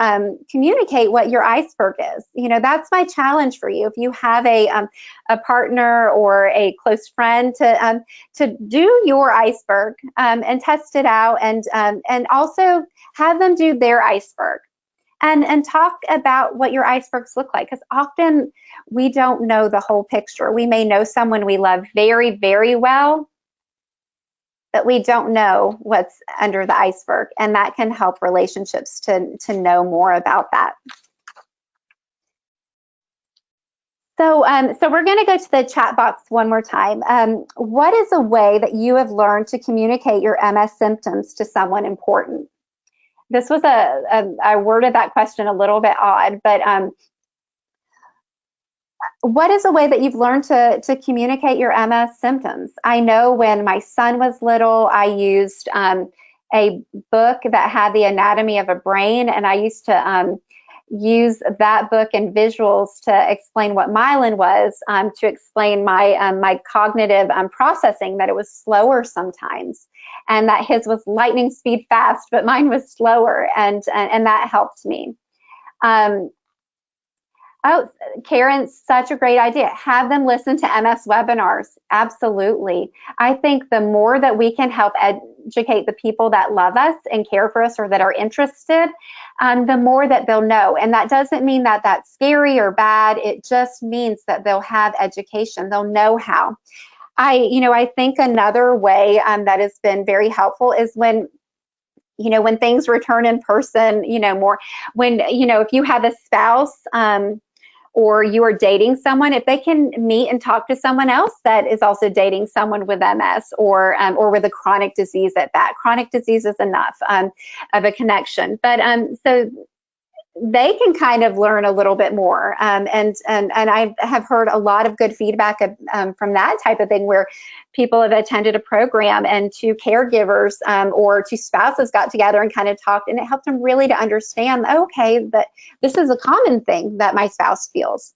communicate what your iceberg is? That's my challenge for you. If you have a partner or a close friend, to do your iceberg and test it out, and also have them do their iceberg. and talk about what your icebergs look like, because often we don't know the whole picture. We may know someone we love very, very well, but we don't know what's under the iceberg, and that can help relationships to know more about that. So we're going to go to the chat box one more time. What is a way that you have learned to communicate your MS symptoms to someone important? This was I worded that question a little bit odd, but what is a way that you've learned to communicate your MS symptoms? I know when my son was little, I used a book that had the anatomy of a brain, and I used to use that book and visuals to explain what myelin was, to explain my cognitive processing, that it was slower sometimes, and that his was lightning speed fast, but mine was slower, and that helped me. Oh, Karen, such a great idea. Have them listen to MS webinars. Absolutely. I think the more that we can help educate the people that love us and care for us or that are interested, the more that they'll know. And that doesn't mean that that's scary or bad. It just means that they'll have education. They'll know how. I think another way that has been very helpful is when things return in person, more when, if you have a spouse, or you are dating someone, if they can meet and talk to someone else that is also dating someone with MS or with a chronic disease at that. Chronic disease is enough of a connection. But so they can kind of learn a little bit more. And I have heard a lot of good feedback from that type of thing, where people have attended a program and two caregivers or two spouses got together and kind of talked, and it helped them really to understand, okay, that this is a common thing that my spouse feels.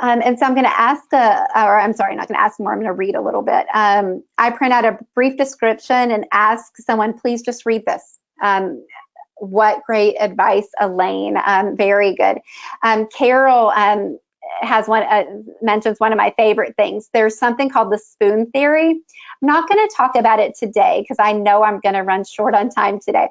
And so I'm going to ask, or I'm sorry, not going to ask more, I'm going to read a little bit. I print out a brief description and ask someone, please just read this. What great advice, Elaine. Very good. Carol has mentions one of my favorite things. There's something called the spoon theory. I'm not going to talk about it today because I know I'm going to run short on time today.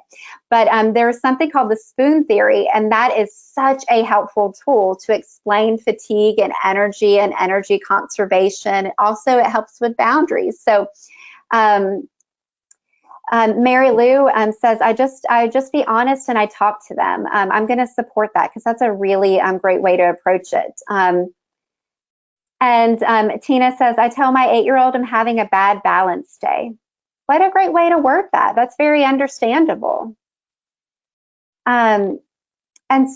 But there's something called the spoon theory, and that is such a helpful tool to explain fatigue and energy conservation. Also, it helps with boundaries. So Mary Lou says, I just be honest and I talk to them. I'm going to support that because that's a really great way to approach it. And Tina says, I tell my 8-year-old I'm having a bad balance day. What a great way to word that. That's very understandable. And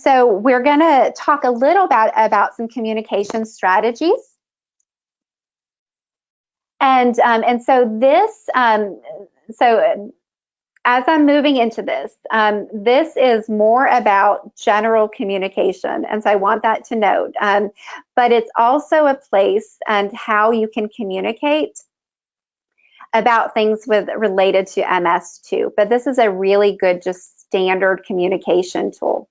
so we're going to talk a little about some communication strategies. And so this, so as I'm moving into this, this is more about general communication, and so I want that to note. But it's also a place and how you can communicate about things related to MS too. But this is a really good, just standard communication tool.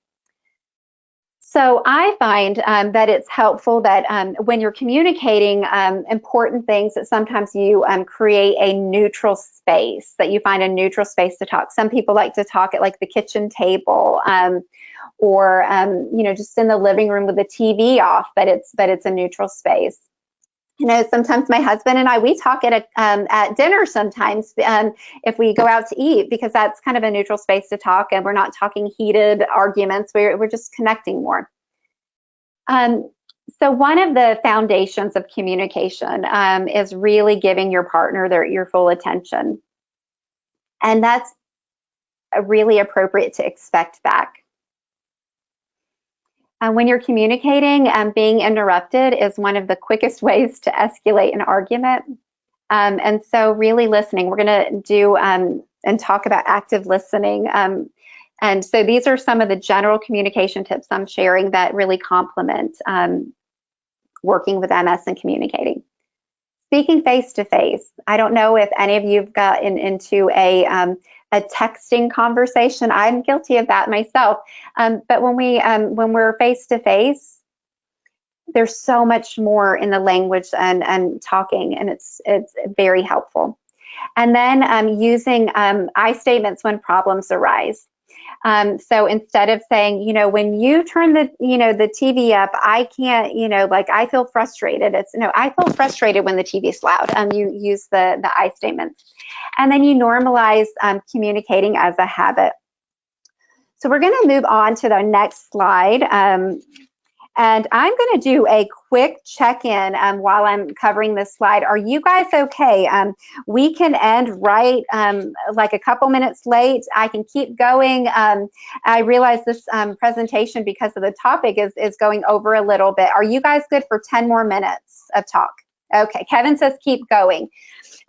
So I find that it's helpful that when you're communicating important things, that sometimes you create a neutral space, that you find a neutral space to talk. Some people like to talk at like the kitchen table or just in the living room with the TV off, but it's a neutral space. Sometimes my husband and I, we talk at dinner sometimes if we go out to eat, because that's kind of a neutral space to talk, and we're not talking heated arguments. We're just connecting more. So one of the foundations of communication is really giving your partner your full attention. And that's really appropriate to expect back. When you're communicating, being interrupted is one of the quickest ways to escalate an argument. And so really listening, we're going to do and talk about active listening. And so these are some of the general communication tips I'm sharing that really complement working with MS and communicating. Speaking face-to-face. I don't know if any of you have gotten into a texting conversation. I'm guilty of that myself. But when we're face-to-face, there's so much more in the language and talking, and it's very helpful. And then using I statements when problems arise. So instead of saying, when you turn the TV up, I can't, like I feel frustrated. It's no, I feel frustrated when the TV is loud. You use the I statements, and then you normalize communicating as a habit. So we're going to move on to the next slide. And I'm going to do a quick check-in while I'm covering this slide. Are you guys okay? We can end right like a couple minutes late. I can keep going. I realize this presentation, because of the topic, is going over a little bit. Are you guys good for 10 more minutes of talk? Okay, Kevin says keep going.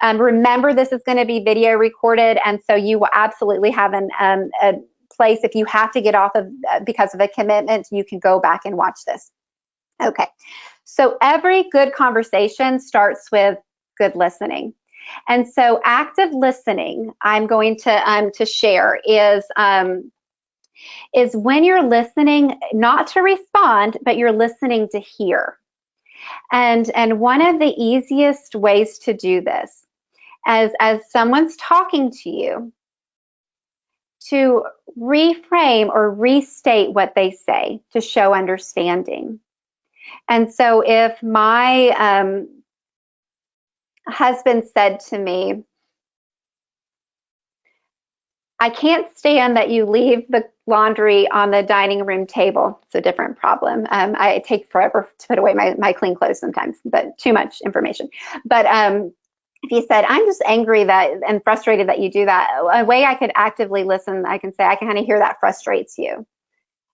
Remember, this is going to be video recorded, and so you will absolutely have a place. If you have to get off of because of a commitment, you can go back and watch this. Okay, so every good conversation starts with good listening, and so active listening, I'm going to share, is when you're listening not to respond, but you're listening to hear. And one of the easiest ways to do this, as someone's talking to you, to reframe or restate what they say to show understanding. And so if my husband said to me, I can't stand that you leave the laundry on the dining room table. It's a different problem. I take forever to put away my clean clothes sometimes, but too much information. But if you said, I'm just angry and frustrated that you do that, a way I could actively listen, I can say, I can kind of hear that frustrates you.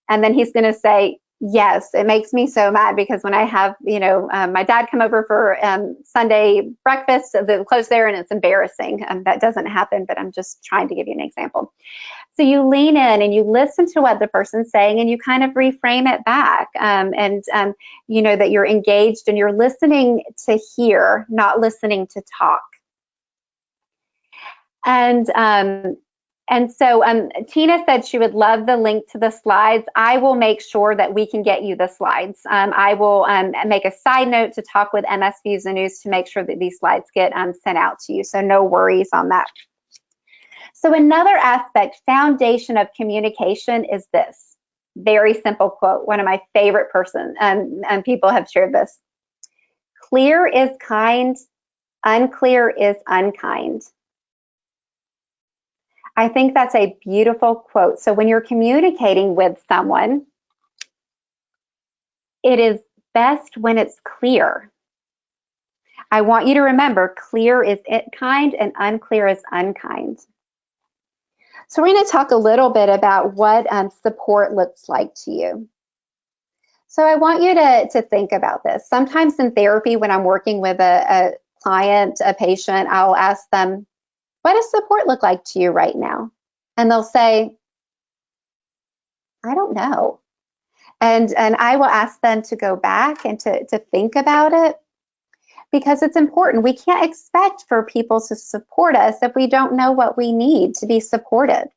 And then he's going to say, yes, it makes me so mad, because when I have, my dad come over for Sunday breakfast, the clothes there, and it's embarrassing. That doesn't happen, but I'm just trying to give you an example. So you lean in and you listen to what the person's saying, and you kind of reframe it back, that you're engaged and you're listening to hear, not listening to talk. And so Tina said she would love the link to the slides. I will make sure that we can get you the slides. I will make a side note to talk with MS Views and News to make sure that these slides get sent out to you. So no worries on that. So another aspect, foundation of communication, is this very simple quote. One of my favorite and people have shared this. Clear is kind, unclear is unkind. I think that's a beautiful quote. So when you're communicating with someone, it is best when it's clear. I want you to remember, clear is kind and unclear is unkind. So we're going to talk a little bit about what support looks like to you. So I want you to think about this. Sometimes in therapy, when I'm working with a client, a patient, I'll ask them, what does support look like to you right now? And they'll say, I don't know. And I will ask them to go back and to think about it, because it's important. We can't expect for people to support us if we don't know what we need to be supported.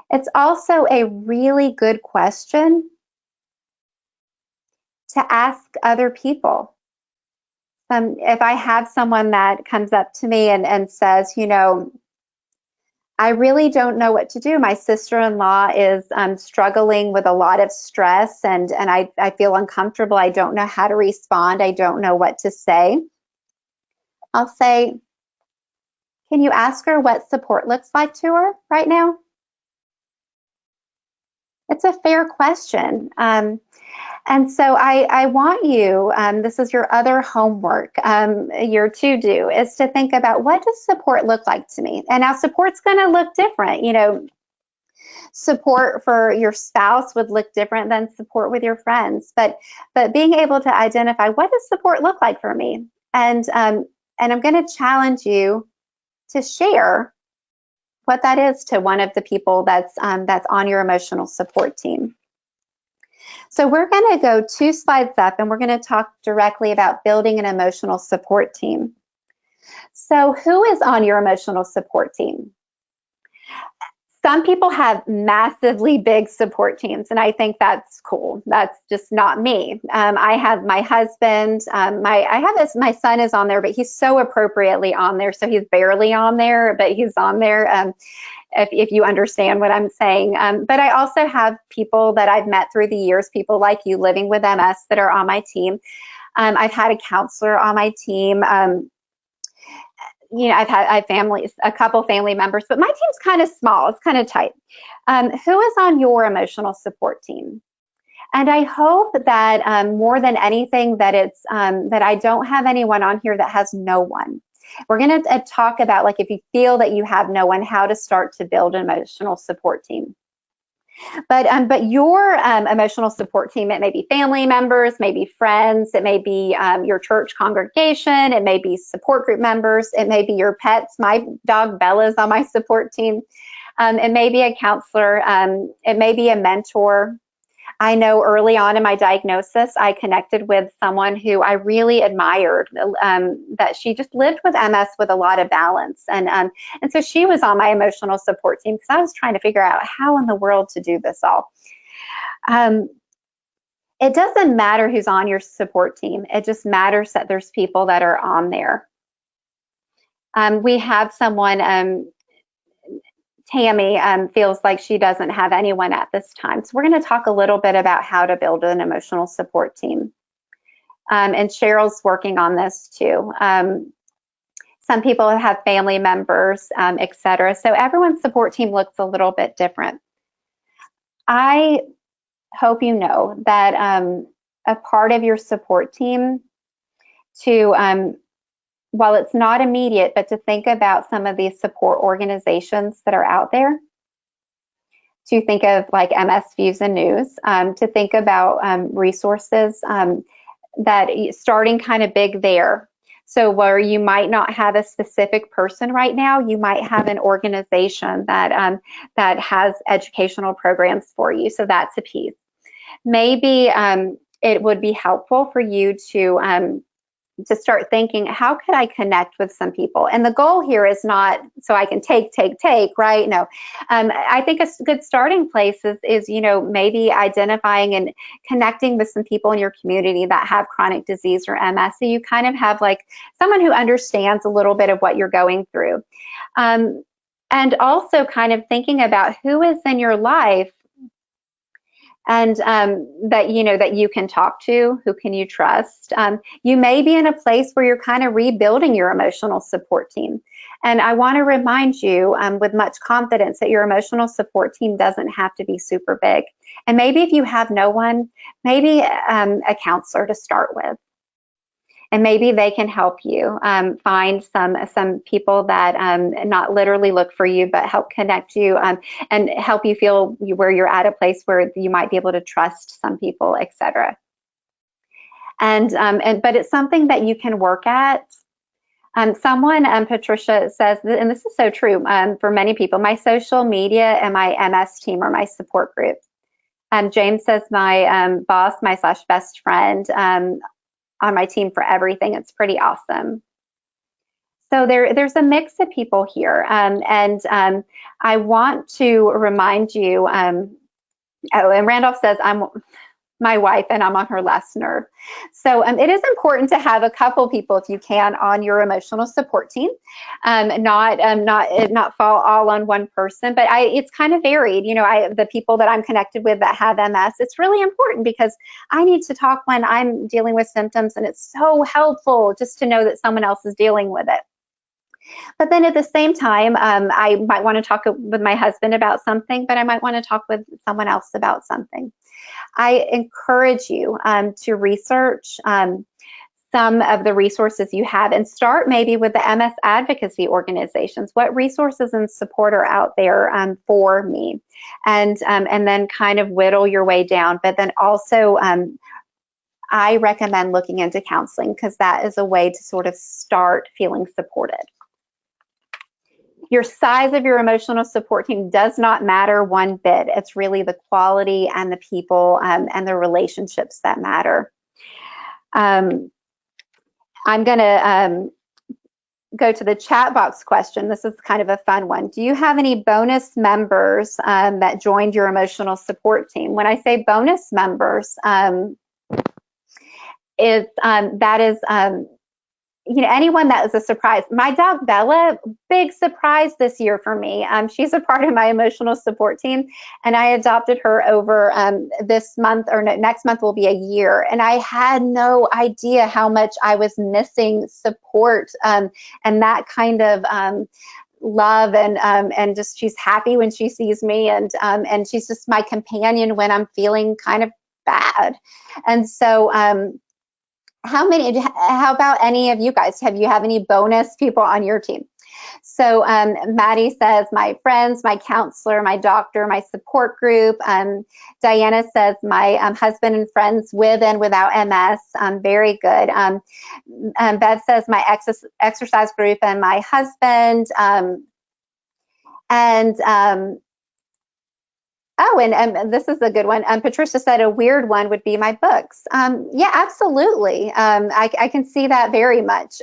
It's also a really good question to ask other people. If I have someone that comes up to me and says, I really don't know what to do. My sister-in-law is struggling with a lot of stress, and I feel uncomfortable. I don't know how to respond. I don't know what to say. I'll say, can you ask her what support looks like to her right now? It's a fair question. And so I want you, this is your other homework, your to-do, is to think about, what does support look like to me? And now support's going to look different. Support for your spouse would look different than support with your friends. But being able to identify, what does support look like for me? And I'm going to challenge you to share what that is to one of the people that's on your emotional support team. So we're going to go 2 slides up, and we're going to talk directly about building an emotional support team. So who is on your emotional support team? Some people have massively big support teams, and I think that's cool. That's just not me. I have my husband. My son is on there, but he's so appropriately on there. So he's barely on there, but he's on there. If you understand what I'm saying. But I also have people that I've met through the years, people like you living with MS that are on my team. I've had a counselor on my team. I have families, a couple family members, but my team's kind of small. It's kind of tight. Who is on your emotional support team? And I hope that more than anything that I don't have anyone on here that has no one. We're going to talk about, like, if you feel that you have no one, how to start to build an emotional support team. But your emotional support team, it may be family members, maybe friends, it may be your church congregation, it may be support group members, it may be your pets. My dog Bella's on my support team. It may be a counselor, it may be a mentor. I know early on in my diagnosis, I connected with someone who I really admired, that she just lived with MS with a lot of balance. And so she was on my emotional support team because I was trying to figure out how in the world to do this all. It doesn't matter who's on your support team. It just matters that there's people that are on there. We have someone, Tammy feels like she doesn't have anyone at this time. So we're going to talk a little bit about how to build an emotional support team. And Cheryl's working on this too. Some people have family members, etc. So everyone's support team looks a little bit different. I hope you know that a part of your support team while it's not immediate, but to think about some of these support organizations that are out there, to think of like MS Views and News, to think about resources that starting kind of big there. So where you might not have a specific person right now, you might have an organization that has educational programs for you. So that's a piece. Maybe it would be helpful for you to start thinking, how could I connect with some people? And the goal here is not so I can take, right? No. I think a good starting place is maybe identifying and connecting with some people in your community that have chronic disease or MS. So you kind of have like someone who understands a little bit of what you're going through. And also kind of thinking about who is in your life and that you can talk to, who can you trust. You may be in a place where you're kind of rebuilding your emotional support team. And I want to remind you with much confidence that your emotional support team doesn't have to be super big. And maybe if you have no one, maybe a counselor to start with. And maybe they can help you find some people that not literally look for you, but help connect you and help you feel where you're at a place where you might be able to trust some people, etc. But it's something that you can work at. Patricia says, and this is so true for many people, my social media and my MS team are my support group. James says my boss, my /best friend, on my team for everything. It's pretty awesome. So there's a mix of people here. And I want to remind you, and Randolph says, I'm my wife and I'm on her last nerve. So it is important to have a couple people, if you can, on your emotional support team, not fall all on one person, but it's kind of varied. The people that I'm connected with that have MS, it's really important because I need to talk when I'm dealing with symptoms, and it's so helpful just to know that someone else is dealing with it. But then at the same time, I might want to talk with my husband about something, but I might want to talk with someone else about something. I encourage you to research some of the resources you have and start maybe with the MS advocacy organizations. What resources and support are out there for me? And then kind of whittle your way down. But then also, I recommend looking into counseling because that is a way to sort of start feeling supported. Your size of your emotional support team does not matter one bit. It's really the quality and the people and the relationships that matter. I'm going to go to the chat box question. This is kind of a fun one. Do you have any bonus members that joined your emotional support team? When I say bonus members, anyone that was a surprise. My dog Bella, big surprise this year for me. She's a part of my emotional support team, and I adopted her over this month, or next month will be a year. And I had no idea how much I was missing support and that kind of love, and just she's happy when she sees me, and she's just my companion when I'm feeling kind of bad. And so how about any of you guys? Have any bonus people on your team? So Maddie says, my friends, my counselor, my doctor, my support group. Diana says, my husband and friends with and without MS. Very good. Bev says, my exercise group and my husband. Oh, and this is a good one. Patricia said a weird one would be my books. Yeah, absolutely. I can see that very much.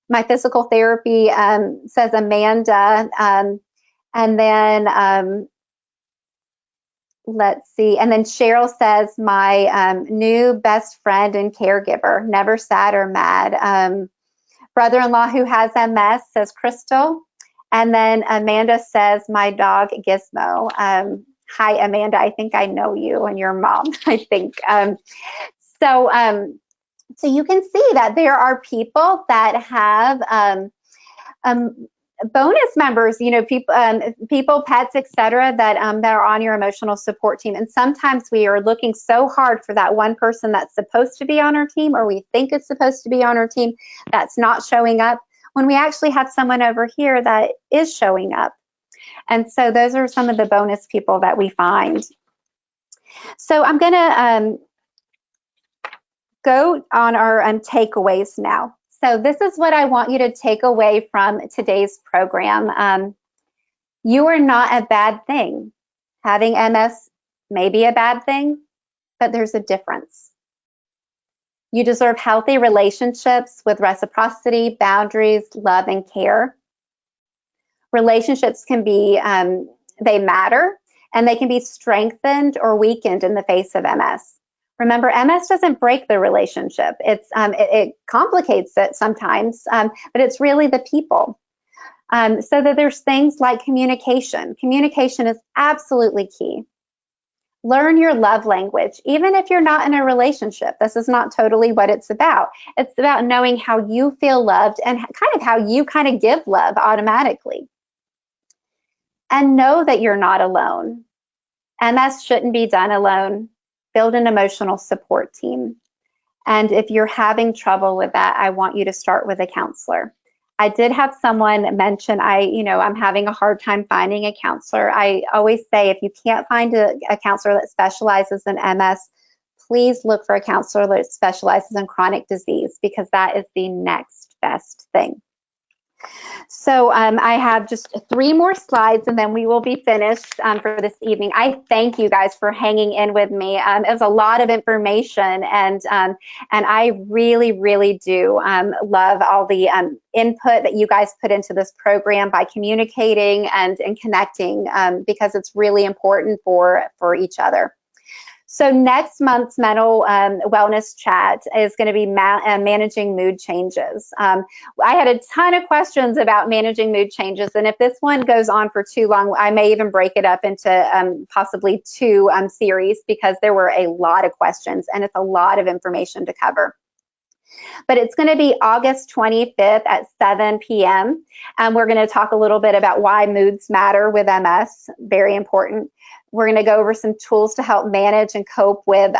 My physical therapy, says Amanda. And then let's see. And then Cheryl says my new best friend and caregiver, never sad or mad. Brother-in-law who has MS, says Crystal. And then Amanda says, my dog Gizmo. Hi, Amanda. I think I know you and your mom, I think. So you can see that there are people that have bonus members, people, pets, etc., that are on your emotional support team. And sometimes we are looking so hard for that one person that's supposed to be on our team, or we think is supposed to be on our team, that's not showing up, when we actually have someone over here that is showing up. And so those are some of the bonus people that we find. So I'm going to go on our takeaways now. So this is what I want you to take away from today's program. You are not a bad thing. Having MS may be a bad thing, but there's a difference. You deserve healthy relationships with reciprocity, boundaries, love, and care. Relationships can be, they matter, and they can be strengthened or weakened in the face of MS. Remember, MS doesn't break the relationship. It complicates it sometimes, but it's really the people. So that there's things like communication. Communication is absolutely key. Learn your love language, even if you're not in a relationship. This is not totally what it's about. It's about knowing how you feel loved and kind of how you kind of give love automatically. And know that you're not alone. MS shouldn't be done alone. Build an emotional support team. And if you're having trouble with that, I want you to start with a counselor. I did have someone mention, I'm having a hard time finding a counselor. I always say, if you can't find a counselor that specializes in MS, please look for a counselor that specializes in chronic disease, because that is the next best thing. So I have just 3 more slides, and then we will be finished for this evening. I thank you guys for hanging in with me. It was a lot of information, and I really, really do love all the input that you guys put into this program by communicating and connecting, because it's really important for each other. So next month's mental wellness chat is going to be managing mood changes. I had a ton of questions about managing mood changes, and if this one goes on for too long, I may even break it up into possibly 2 series, because there were a lot of questions and it's a lot of information to cover. But it's going to be August 25th at 7 p.m. And we're going to talk a little bit about why moods matter with MS, very important. We're going to go over some tools to help manage and cope with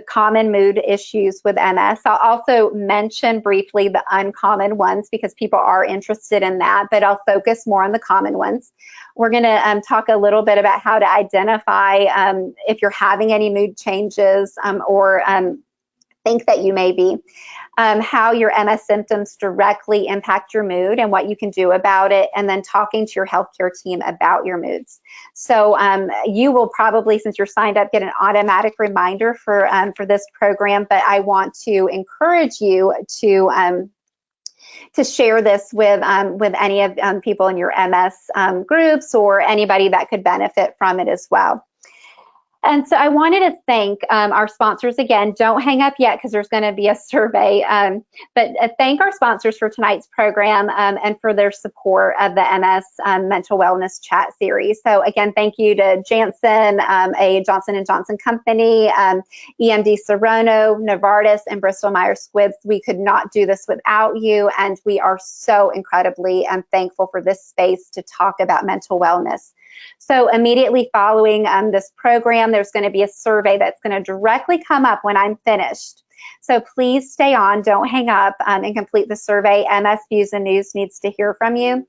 common mood issues with MS. I'll also mention briefly the uncommon ones, because people are interested in that, but I'll focus more on the common ones. We're going to talk a little bit about how to identify if you're having any mood changes or think that you may be, how your MS symptoms directly impact your mood and what you can do about it, and then talking to your healthcare team about your moods. So you will probably, since you're signed up, get an automatic reminder for this program, but I want to encourage you to to share this with any of people in your MS groups or anybody that could benefit from it as well. And so I wanted to thank our sponsors again. Don't hang up yet because there's going to be a survey, but thank our sponsors for tonight's program and for their support of the MS Mental Wellness Chat Series. So again, thank you to Janssen, a Johnson&Johnson company, EMD Serono, Novartis, and Bristol-Myers Squibb. We could not do this without you, and we are so incredibly thankful for this space to talk about mental wellness. So immediately following this program, there's going to be a survey that's going to directly come up when I'm finished. So please stay on, don't hang up, and complete the survey. MS Views and News needs to hear from you.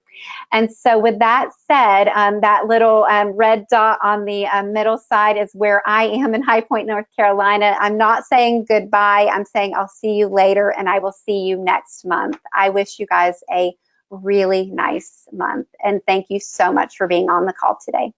And so with that said, that little red dot on the middle side is where I am in High Point, North Carolina. I'm not saying goodbye. I'm saying I'll see you later, and I will see you next month. I wish you guys a really nice month. And thank you so much for being on the call today.